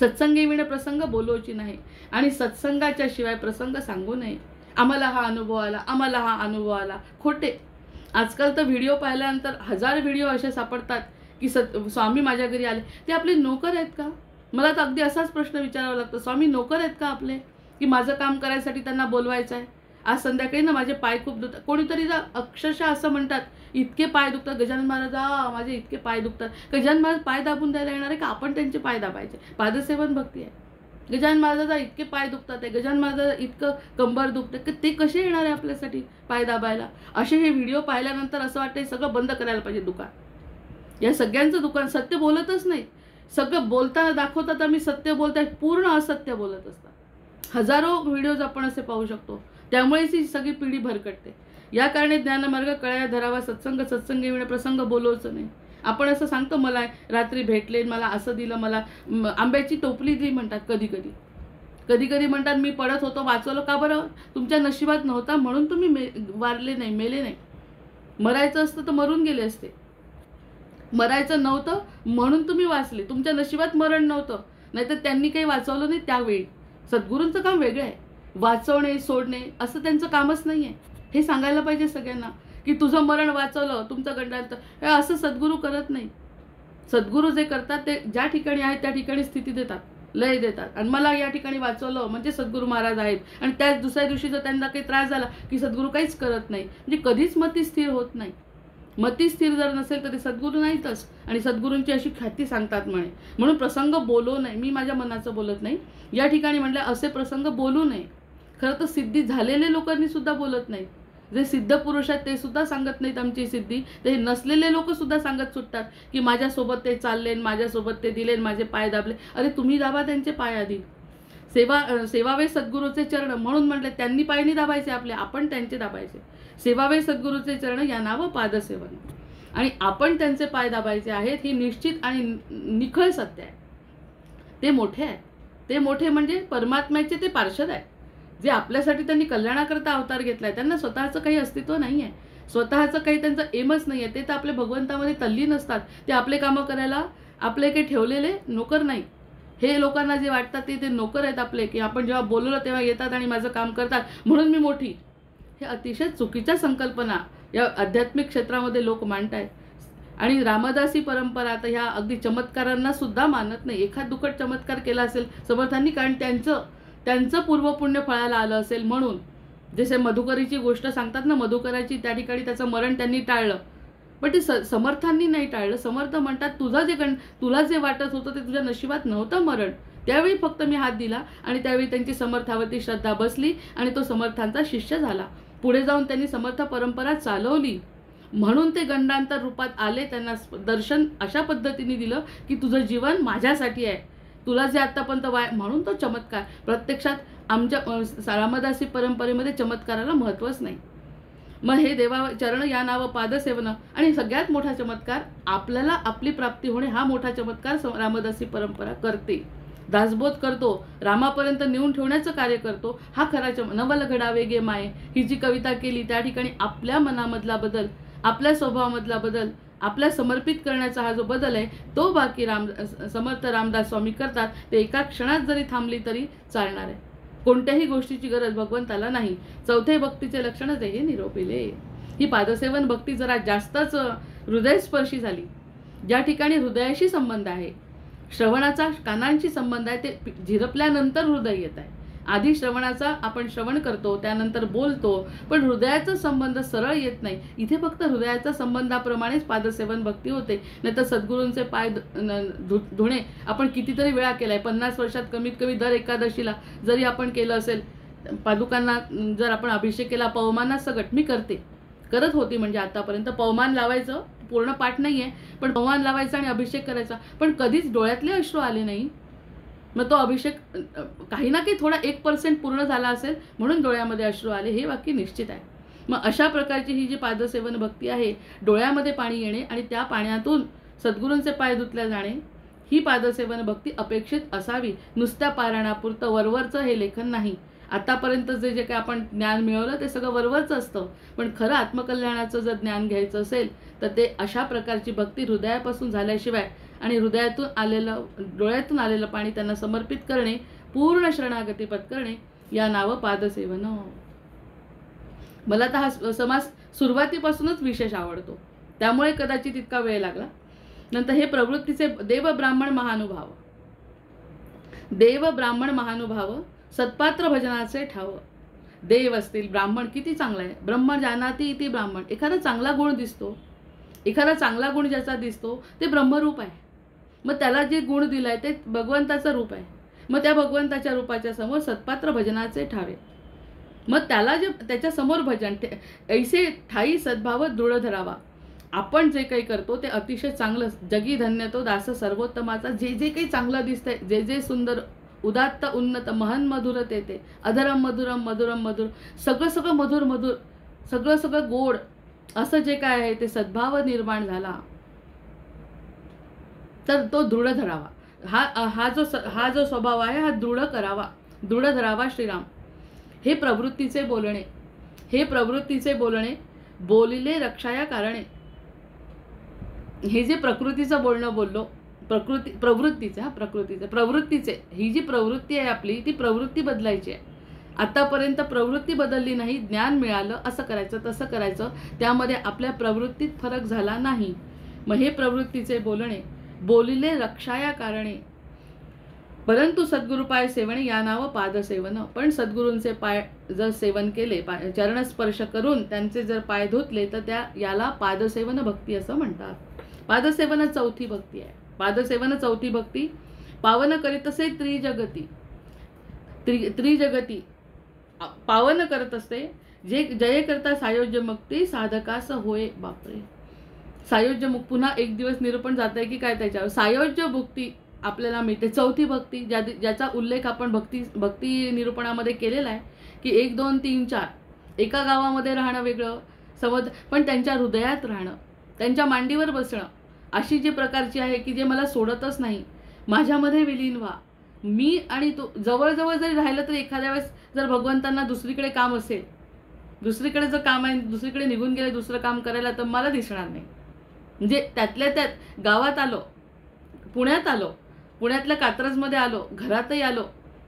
सत्संगी विण प्रसंग बोलवची नाही आणि सत्संगाच्या शिवाय प्रसंग सांगू नये. आम्हाला हा अनुभव आला, खोटे. आजकाल तर व्हिडिओ पाहिल्यानंतर 1000 व्हिडिओ असे सापडतात की स्वामी माझ्या घरी आले. ते आपले नोकर आहेत का? मला तर अगदी असाच प्रश्न विचारावा लागतो. स्वामी नोकर आहेत का आपले, की माझं काम करायसाठी त्यांना बोलवायचं आहे? आज संध्याकाळी ना माझे पाय खूप दुखतात. कोणीतरी अक्षरशः असं म्हणतात इतके पाय दुखतात. गजानन महाराज माझे इतके पाय दुखतात. गजानन महाराज पाय दाबून द्यायला येणार आहे का आपण त्यांचे पाय दाबायचे? पादसेवन भक्ती आहे. गजानन महाराजा इतके पाय दुखतात आहे, गजानन महाराजा इतकं कंबर दुखते, ते कसे येणार आहे आपल्यासाठी पाय दाबायला? असे हे व्हिडिओ पाहिल्यानंतर असं वाटतं हे सगळं बंद करायला पाहिजे दुकान. या सगळ्यांचं दुकान. सत्य बोलतच नाही. सगळं बोलताना दाखवतात आम्ही सत्य बोलताय, पूर्ण असत्य बोलत असतात. 1000 व्हिडिओज आपण असे पाहू शकतो. त्यामुळेच ही सगळी पिढी भरकटते. या कारणे ज्ञानमार्ग कळाया धरावा सत्संगी विण प्रसंग बोलवचं नाही. आपण असं सांगतो मला रात्री भेटले, मला असं दिलं, मला आंब्याची टोपली दिली म्हणतात. कधी म्हणतात मी पडत होतो वाचवलं. का बरं? तुमच्या नशिबात नव्हता म्हणून तुम्ही वारले नाही, मेले नाही. मरायचं असतं तर मरून गेले असते. मरायचं नव्हतं म्हणून तुम्ही वाचले. तुमच्या नशिबात मरण नव्हतं, नाहीतर त्यांनी काही वाचवलं नाही त्यावेळी. सद्गुरूंचं काम वेगळं आहे. वाचवणे सोडणे असं त्यांचं कामच नाही आहे. हे सांगायला पाहिजे सगळ्यांना की तुझं मरण वाचवलं, तुमचं गंडांतर. हे असं सद्गुरू करत नाही. सद्गुरू जे करतात ते ज्या ठिकाणी आहेत त्या ठिकाणी स्थिती देतात, लय देतात. आणि मला या ठिकाणी वाचवलं म्हणजे सद्गुरू महाराज आहेत. आणि त्याच दुसऱ्या दिवशी जर त्यांना काही त्रास झाला की सद्गुरू काहीच करत नाही. म्हणजे कधीच मती स्थिर होत नाही. मती स्थिर जर नसेल तर ते सद्गुरू नाहीतच. आणि सद्गुरूंची अशी ख्याती सांगतात म्हणे. म्हणून प्रसंग बोलू नये. मी माझ्या मनाचं बोलत नाही. या ठिकाणी म्हटलं असे प्रसंग बोलू नये. खरं तर सिद्धी झालेले लोकांनी सुद्धा बोलत नाहीत. जे सिद्ध पुरुष आहेत ते सुद्धा सांगत नाहीत आमची सिद्धी. ते नसलेले लोक सुद्धा सांगत सुटतात की माझ्यासोबत ते चालले, माझ्यासोबत ते दिले, माझे पाय दाबले. अरे तुम्ही दाबा त्यांचे पाय आधी. सेवावे सद्गुरूचे चरण म्हणून म्हटले. त्यांनी पाय नाही दाबायचे आपले, आपण त्यांचे दाबायचे. सेवावे सद्गुरूचे चरण या नाव पादसेवन. आणि आपण त्यांचे पाय दाबायचे आहेत ही निश्चित आणि निखळ सत्य आहे. ते मोठे आहेत. ते मोठे म्हणजे परमात्म्याचे ते पार्षद आहेत. जे आपल्यासाठी त्यांनी कल्याणाकरता अवतार घेतलाय. त्यांना स्वतःचं काही अस्तित्व नाही आहे. स्वतःचं काही त्यांचं एमच नाही आहे. ते तर आपल्या भगवंतामध्ये तल्लीन असतात. ते आपले कामं करायला आपले काही ठेवलेले नोकर नाही. हे लोकांना जे वाटतात ते नोकर आहेत आपले, की आपण जेव्हा बोलवलं तेव्हा येतात आणि माझं काम करतात म्हणून मी मोठी. हे अतिशय चुकीच्या संकल्पना या आध्यात्मिक क्षेत्रामध्ये लोक मांडत आहेत. आणि रामदासी परंपरा आता ह्या अगदी चमत्कारांना सुद्धा मानत नाही. एखाद दुखट चमत्कार केला असेल समर्थांनी, कारण त्यांचं पूर्वपुण्य फळायला आलं असेल म्हणून. जसे मधुकरीची गोष्ट सांगतात ना, मधुकराची त्या ठिकाणी त्याचं मरण त्यांनी टाळलं, पण ते समर्थांनी नाही टाळलं. समर्थ म्हणतात तुला जे वाटत होतं ते तुझ्या नशिबात नव्हतं मरण. त्यावेळी फक्त मी हात दिला आणि त्यावेळी त्यांची समर्थावरती श्रद्धा बसली आणि तो समर्थांचा शिष्य झाला. पुढे जाऊन त्यांनी समर्थ परंपरा चालवली म्हणून ते गंडांतर रूपात आले. त्यांना दर्शन अशा पद्धतीने दिलं की तुझं जीवन माझ्यासाठी आहे. तुला जे आतापर्यंत म्हणून तो चमत्कार. प्रत्यक्षात आमच्या रामदासी परंपरेमध्ये चमत्काराला महत्त्वच नाही. मग हे देवा चरण या नावं पादसेवन, आणि सगळ्यात मोठा चमत्कार आपल्याला आपली प्राप्ती होणे, हा मोठा चमत्कार रामदासी परंपरा करते. दासबोध करतो, रामापर्यंत नेऊन ठेवण्याचं कार्य करतो. हा खरा नवल घडावे गे माये ही जी कविता केली त्या ठिकाणी आपल्या मनामधला बदल, आपल्या स्वभावामधला बदल, आपल्या समर्पित करण्याचा हा जो बदल आहे तो बाकी समर्थ रामदास स्वामी करतात. ते एका क्षणात जरी थांबली तरी चालणार आहे. कोणत्याही गोष्टीची गरज भगवंताला नाही. चौथे भक्तीचे लक्षणच आहे हे निरोपिले. ही पादसेवन भक्ती जरा जास्तच हृदयस्पर्शी झाली. ज्या ठिकाणी हृदयाशी संबंध आहे, श्रवणाचा कानांशी संबंध आहे, ते झिरपल्यानंतर हृदय येत आहे. आधी श्रवणाचा आपण श्रवण करतो, त्यानंतर बोलतो, पण हृदयाचा संबंध सरळ येत नाही. इथे फक्त हृदयाच्या संबंधाप्रमाणेच पादसेवन भक्ती होते. नाही तर सद्गुरूंचे पाय धुणे आपण कितीतरी वेळा केलाय. 50 वर्षात कमीत कमी दर एकादशीला जरी आपण केलं असेल, पादुकांना जर आपण अभिषेक केला, पवमानासकट मी करत होती. म्हणजे आतापर्यंत पवमान लावायचं, पूर्ण पाठ नाहीये, पण पवमान लावायचा आणि अभिषेक करायचा. पण कधीच डोळ्यातले अश्रू आले नाही. मग तो अभिषेक काही ना काही थोडा 1% पूर्ण झाला असेल म्हणून डोळ्यामध्ये अश्रू आले, हे वाक्य निश्चित आहे. मग अशा प्रकारची ही जी पादसेवन भक्ती आहे, डोळ्यामध्ये पाणी येणे आणि त्या पाण्यातून सद्गुरूंचे पाय धुतले जाणे, ही पादसेवन भक्ती अपेक्षित असावी. नुसत्या पारायणापुरतं वरवरचं हे लेखन नाही. आतापर्यंत जे काही आपण ज्ञान मिळवलं ते सगळं वरवरचं असतं. पण खरं आत्मकल्याणाचं जर ज्ञान घ्यायचं असेल तर ते अशा प्रकारची भक्ती हृदयापासून झाल्याशिवाय, आणि हृदयातून डोळ्यातून आलेलं पाणी त्यांना समर्पित करणे, पूर्ण शरणागती पत्करणे, या नावं पादसेवन. मला तर हा समास सुरुवातीपासूनच विशेष आवडतो, त्यामुळे कदाचित इतका वेळ लागला. नंतर हे प्रवृत्तीचे देव ब्राह्मण महानुभाव सत्पात्र भजनाचे ठाव. देव असतील, ब्राह्मण किती चांगला आहे. ब्रह्म जानाति इति ब्राह्मण. एखादा चांगला गुण दिसतो, एखादा चांगला गुण ज्याचा दिसतो ते ब्रह्मरूप आहे. मग त्याला जे गुण दिलाय ते भगवंताचं रूप आहे. मग त्या भगवंताच्या रूपाच्या समोर सत्पात्र भजनाचे ठावे. मग त्याला जे त्याच्या समोर भजन ऐसे ठाई सद्भाव दृढ धरावा. आपण जे काही करतो ते अतिशय चांगलं, जगी धन्य तो दास सर्वोत्तमाचा. जे काही चांगलं दिसतंय, जे सुंदर उदात्त उन्नत महन मधुर ते अधरम मधुरम मधुरम मधुर, सगळं मधुर मधुर, सगळं गोड, असं जे काय आहे ते सद्भाव निर्माण झाला तर तो दृढ धरावा. हा जो स्वभाव आहे हा दृढ धरावा श्रीराम. हे प्रवृत्तीचे बोलणे बोलिले रक्षाया कारणे. हे जे प्रकृतीचं बोलणं बोललो, प्रवृत्तीचे ही जी प्रवृत्ती आहे आपली, ती प्रवृत्ती बदलायची आहे. आतापर्यंत प्रवृत्ती बदलली नाही, ज्ञान मिळालं, असं करायचं तसं करायचं, त्यामध्ये आपल्या प्रवृत्तीत फरक झाला नाही. मग हे प्रवृत्तीचे बोलणे बोलिले रक्षाया कारणे. परंतु सद्गुरु पाय सेवणे या नाव पादसेवन. पण सद्गुरूंचे पाय जर सेवन केले, चरणस्पर्श करून त्यांचे जर पाय धुतले तर याला पादसेवन भक्ती असं म्हणतात. पादसेवन चौथी भक्ती आहे. पादसेवन चौथी भक्ती पावन करीत असे त्रिजगती पावन करत असते. जे जय करता सायोज्य मुक्ती साधकास होय. बापरे, सायोज्य मुक्ती पुन्हा एक दिवस निरूपण जात आहे की काय त्याच्यावर. सायोज्य मुक्ती आपल्याला मिळते. चौथी भक्ती ज्याचा उल्लेख आपण भक्ती निरूपणामध्ये केलेला आहे की 1 2 3 4 एका गावामध्ये राहणं वेगळं समज, पण त्यांच्या हृदयात राहणं, त्यांच्या मांडीवर बसणं, अशी जी प्रकारची आहे की जे मला सोडतच नाही, माझ्यामध्ये विलीन व्हा. मी आणि तो जवळजवळ जरी राहिलं तरी एखाद्या वेळेस जर भगवंतांना दुसरीकडे काम असेल, दुसरीकडे जर काम आहे, दुसरीकडे निघून गेले दुसरं काम करायला, तर मला दिसणार नाही. म्हणजे त्यातल्या त्यात गावात आलो, पुण्यात आलो, पुण्यातल्या कात्रजमध्ये आलो, घरातही आलो,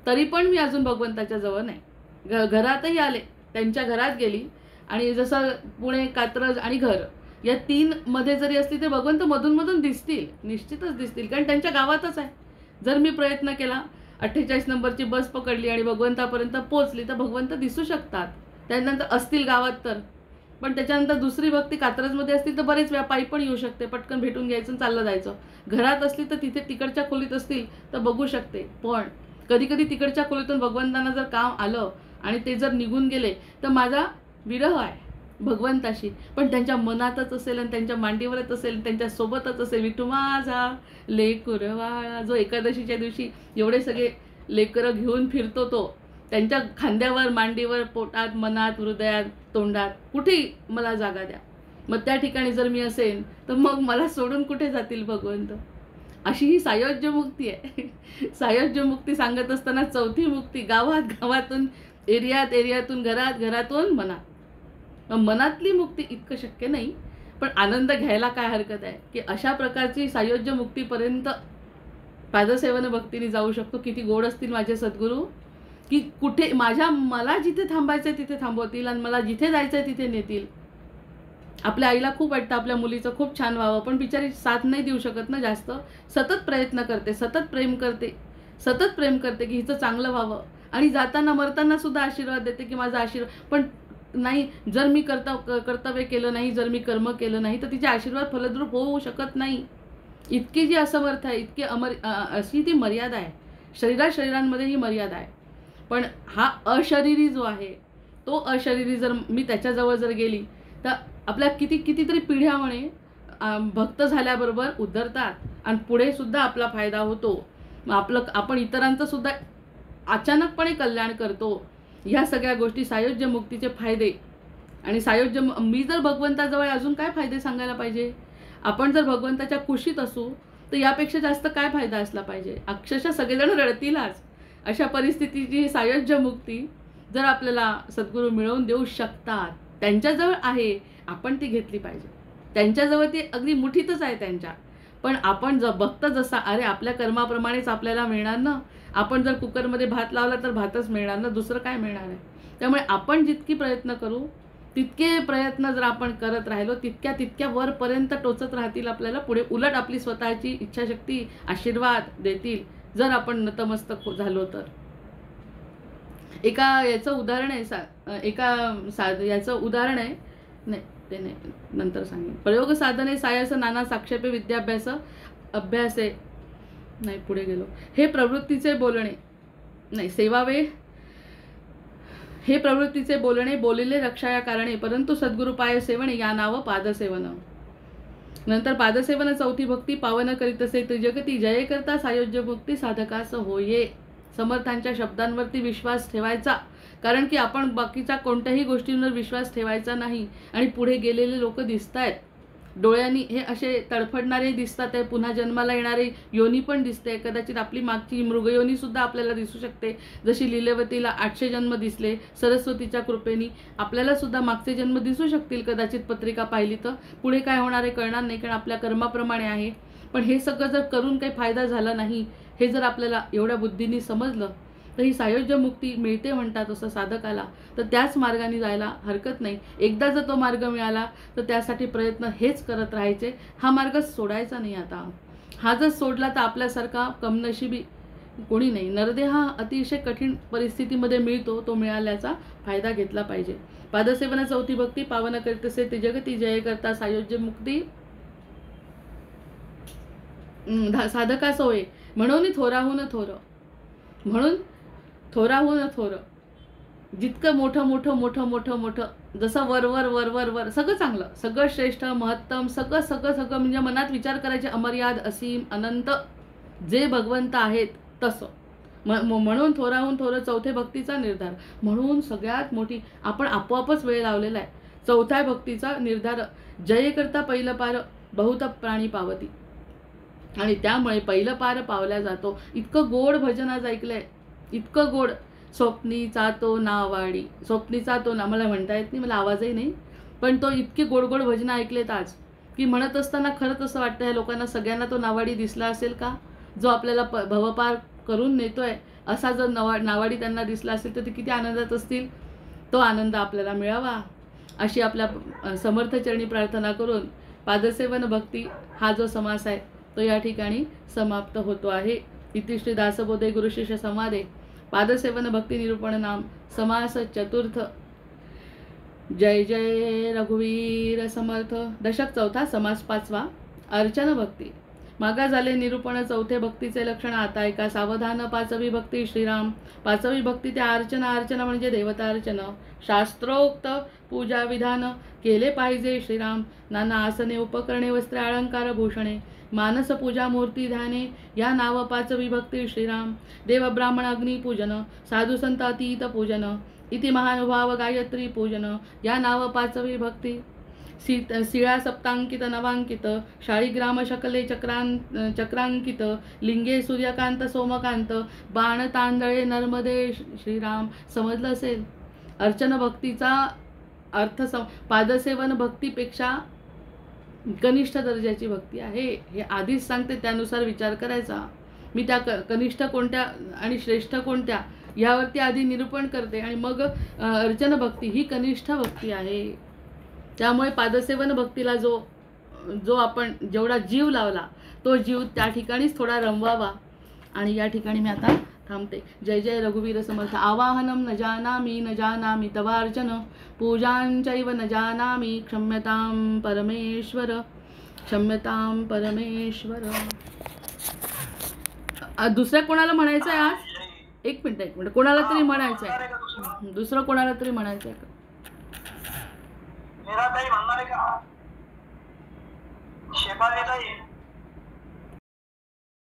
तरी पण मी अजून भगवंताच्या जवळ नाही. घरातही आले, त्यांच्या घरात गेली, आणि जसं पुणे, कात्रज आणि घर या 3 मध्ये जरी असली तर भगवंत मधून मधून दिसतील, निश्चितच दिसतील, कारण त्यांच्या गावातच आहे. जर मी प्रयत्न केला, 48 नंबरची बस पकडली आणि भगवंतापर्यंत पोहोचली तर भगवंत दिसू शकतात. त्यानंतर असतील गावात तर, पण त्याच्यानंतर दुसरी भक्ती कात्रजमध्ये असतील तर बरेच वेळा पायी पण येऊ शकते, पटकन भेटून घ्यायचं आणि चाललं जायचं. घरात असली तर तिथे तिकडच्या खोलीत असतील तर बघू शकते. पण कधी कधी तिकडच्या खोलीतून भगवंतांना जर काम आलं आणि ते जर निघून गेले तर माझा विरह आहे, भगवंताशी, पण त्यांच्या मनातच असेल आणि त्यांच्या मांडीवरच असेल, त्यांच्या सोबतच असेल, विठू माझा लेकुरवाळा, जो एकादशीच्या दिवशी एवढे सगळे लेकरं घेऊन फिरतो, तो त्यांच्या खांद्यावर, मांडीवर, पोटात, मनात, हृदयात, तोंडात, कुठेही मला जागा द्या. मग त्या ठिकाणी जर मी असेन तर मग मला सोडून कुठे जातील भगवंत. अशी ही सायोज्य मुक्ती आहे. सायोज्य मुक्ती सांगत असताना चौथी मुक्ती गावात गावातून, एरियात एरियातून, घरात घरातून, मनात. मनातली मुक्ती इतकं शक्य नाही, पण आनंद घ्यायला काय हरकत आहे की अशा प्रकारची सायोज्य मुक्तीपर्यंत पादसेवन भक्तीने जाऊ शकतो. किती गोड असतील माझे सद्गुरू, की कुठे मला जिथे थांबायचं तिथे थांबवतील आणि मला जिथे जायचं तिथे नेतील. आपल्या आईला खूप वाटतं आपल्या मुलीचं खूप छान व्हावं, पण बिचारी साथ नाही देऊ शकत ना जास्त. सतत प्रयत्न करते, सतत प्रेम करते की हिचं चांगलं व्हावं, आणि जाताना मरताना सुद्धा आशीर्वाद देते की माझा आशीर्वाद. पण नाही, जर मी कर्तव्य केलं नाही, जर मी कर्म केलं नाही तर तिचे आशीर्वाद फलद्रूप होऊ शकत नाही. इतकी जी असमर्थ आहे, इतकी अशी ती मर्यादा आहे. शरीरांमध्ये ही मर्यादा आहे. पण हा अशरीरी जो आहे, तो अशरीरी जर मी त्याच्याजवळ जर गेली तर आपल्या कितीतरी पिढ्या म्हणे भक्त झाल्याबरोबर उद्धरतात आणि पुढे सुद्धा आपला फायदा होतो. आपण इतरांचं सुद्धा अचानकपणे कल्याण करतो. ह्या सगळ्या गोष्टी सायोज्य मुक्तीचे फायदे. आणि मी जर भगवंताजवळ अजून काय फायदे सांगायला पाहिजे. आपण जर भगवंताच्या कुशीत असू तर यापेक्षा जास्त काय फायदा असला पाहिजे. अक्षरशः सगळेजण रडतीलच. अशा परिस्थितीची सायोज्य मुक्ती जर आपल्याला सद्गुरू मिळवून देऊ शकतात, त्यांच्याजवळ आहे, आपण ती घेतली पाहिजे. त्यांच्याजवळ ती अगदी मुठीतच आहे त्यांच्या. पण आपण भक्त जसा, अरे आपल्या कर्माप्रमाणेच आपल्याला मिळणार ना. आपण जर कुकरमध्ये भात लावला तर भातच मिळणार ना, दुसरं काय मिळणार आहे. त्यामुळे आपण जितकी प्रयत्न करू तितके प्रयत्न जर आपण करत राहिलो तितक्या वरपर्यंत टोचत राहतील आपल्याला पुढे. उलट आपली स्वतःची इच्छाशक्ती आशीर्वाद देतील जर आपण नतमस्तक झालो तर. याचं उदाहरण आहे, याचं उदाहरण आहे, नाही ते नाही, नंतर सांगेन. प्रयोग साधने सायस नाना साक्षेपे विद्याभ्यास अभ्यासे, नाही पुढे गेलो. हे प्रवृत्तीचे बोलणे, नाही सेवावे, हे प्रवृत्तीचे बोलणे बोलिले रक्षाया कारणे, परंतु सद्गुरु पाय सेवणे या नाव पादसेवन. नंतर पादसेवन चौथी भक्ती पावन करीतसे त्रिजगती, जय करता सायोज्य मुक्ती साधकास होये. समर्थांच्या शब्दांवरती विश्वास ठेवायचा, कारण की आपण बाकीच्या कोणत्याही गोष्टींवर विश्वास ठेवायचा नाही. आणि पुढे गेलेले लोक दिसतायत डोळ्यांनी, हे असे तडफडणारे दिसतात आहे, पुन्हा जन्माला येणारे योनी पण दिसते. कदाचित आपली मागची मृगयोनी सुद्धा आपल्याला दिसू शकते. जशी लीलेवतीला 800 जन्म दिसले सरस्वतीच्या कृपेने, आपल्याला सुद्धा मागचे जन्म दिसू शकतील कदाचित पत्रिका पाहिली तर. पुढे काय होणार आहे कळणार नाही, कारण आपल्या कर्माप्रमाणे आहे. पण हे सगळं जर करून काही फायदा झाला नाही, हे जर आपल्याला एवढ्या बुद्धीने समजलं तर ही सायोज्य मुक्ती मिळते म्हणतात असं साधकाला. तर त्याच मार्गाने जायला हरकत नाही. एकदा जर तो मार्ग मिळाला तर त्यासाठी प्रयत्न हेच करत राहायचे. हा मार्ग सोडायचा नाही. आता हा जर सोडला तर आपल्यासारखा कमनशिबी कोणी नाही. नरदेह हा अतिशय कठीण परिस्थितीमध्ये मिळतो, तो मिळाल्याचा फायदा घेतला पाहिजे. पादसेवन चौथी भक्ती पावन करतसे ते जगती, जय करता सायोज्य मुक्ती साधकास होय. म्हणून थोराहून थोर, जितकं मोठं जसं वर सगळं चांगलं, सगळं श्रेष्ठ, महत्तम, सगळं म्हणजे मनात विचार करायचे अमर्याद, असीम, अनंत जे भगवंत आहेत तसं. म्हणून थोराहून थोर चौथे भक्तीचा निर्धार. म्हणून सगळ्यात मोठी आपण आपोआपच वेळ लावलेला आहे. चौथ्या भक्तीचा निर्धार, जय करता पहिलं पार बहुत प्राणी पावती. आणि त्यामुळे पहिलं पार पावल्या जातो. इतकं गोड भजन आज ऐकलंय, इतकं गोड. स्वप्नीचा तो नावाडी, स्वप्नीचा तो ना, मला म्हणता येत नाही, मला आवाजही नाही, पण तो इतकी गोड भजनं ऐकलेत आज की म्हणत असताना खरंच असं वाटतं ह्या लोकांना सगळ्यांना तो नावाडी दिसला असेल का, जो आपल्याला भवपार करून नेतोय. असा जर नावाडी त्यांना दिसला असेल तर ते किती आनंदात असतील. तो आनंद आपल्याला मिळावा अशी आपल्या समर्थचरणी प्रार्थना करून पादसेवन भक्ती हा जो समास आहे तो या ठिकाणी समाप्त होतो आहे. इति श्री दासबोधे गुरुशिष्य संवादे पादसेवन भक्ती निरूपण नाम समास चतुर्थ. जय जय रघुवीर समर्थ. दशक चौथा समास पाचवा. अर्चन भक्ती. मागा झाले निरूपण चौथे भक्तीचे लक्षण. आता ऐका सावधान. पाचवी भक्ती श्रीराम. पाचवी भक्ती त्या अर्चना. अर्चना म्हणजे देवता अर्चना. शास्त्रोक्त पूजा विधान केले पाहिजे श्रीराम. नाना आसने उपकरणे वस्त्रे अलंकार भूषणे मानस पूजा मूर्ती ध्याने या नाव पाचवी भक्ती श्रीराम. देव ब्राह्मण अग्नी पूजन साधू संत अतीत पूजन इति महानुभाव गायत्री पूजन या नाव पाचवी भक्ती. शिळा सप्तांकित नवांकित शाळीग्राम शकले चक्रांकित लिंगे सूर्यकांत सोमकांत बाण तांदळे नर्मदे श्रीराम. समजलं असेल. अर्चन भक्तीचा अर्थ पादसेवन भक्तीपेक्षा कनिष्ठ दर्जाची भक्ती आहे हे आधीच सांगते, त्यानुसार विचार करायचा. मी त्या कनिष्ठ कोणत्या आणि श्रेष्ठ कोणत्या यावरती आधी निरूपण करते आणि मग अर्चन भक्ती ही कनिष्ठ भक्ती आहे. त्यामुळे पादसेवन भक्तीला जो आपण जेवढा जीव लावला तो जीव त्या ठिकाणीच थोडा रमवावा. आणि या ठिकाणी मी आता थांबते. जय जय रघुवीर समर्थ. आवाहनम न जानामि तवार्चन पूजांचैव न जानामि क्षम्यतां परमेश्वर. क्षम्यतां परमेश्वर. दुसऱ्या कोणाला म्हणायचं आहे आज? एक मिनिट कोणाला तरी म्हणायचं आहे. दुसरं कोणाला तरी म्हणायचं आहे का? मेरा ताई म्हणणार आहे का? शेफाली ताई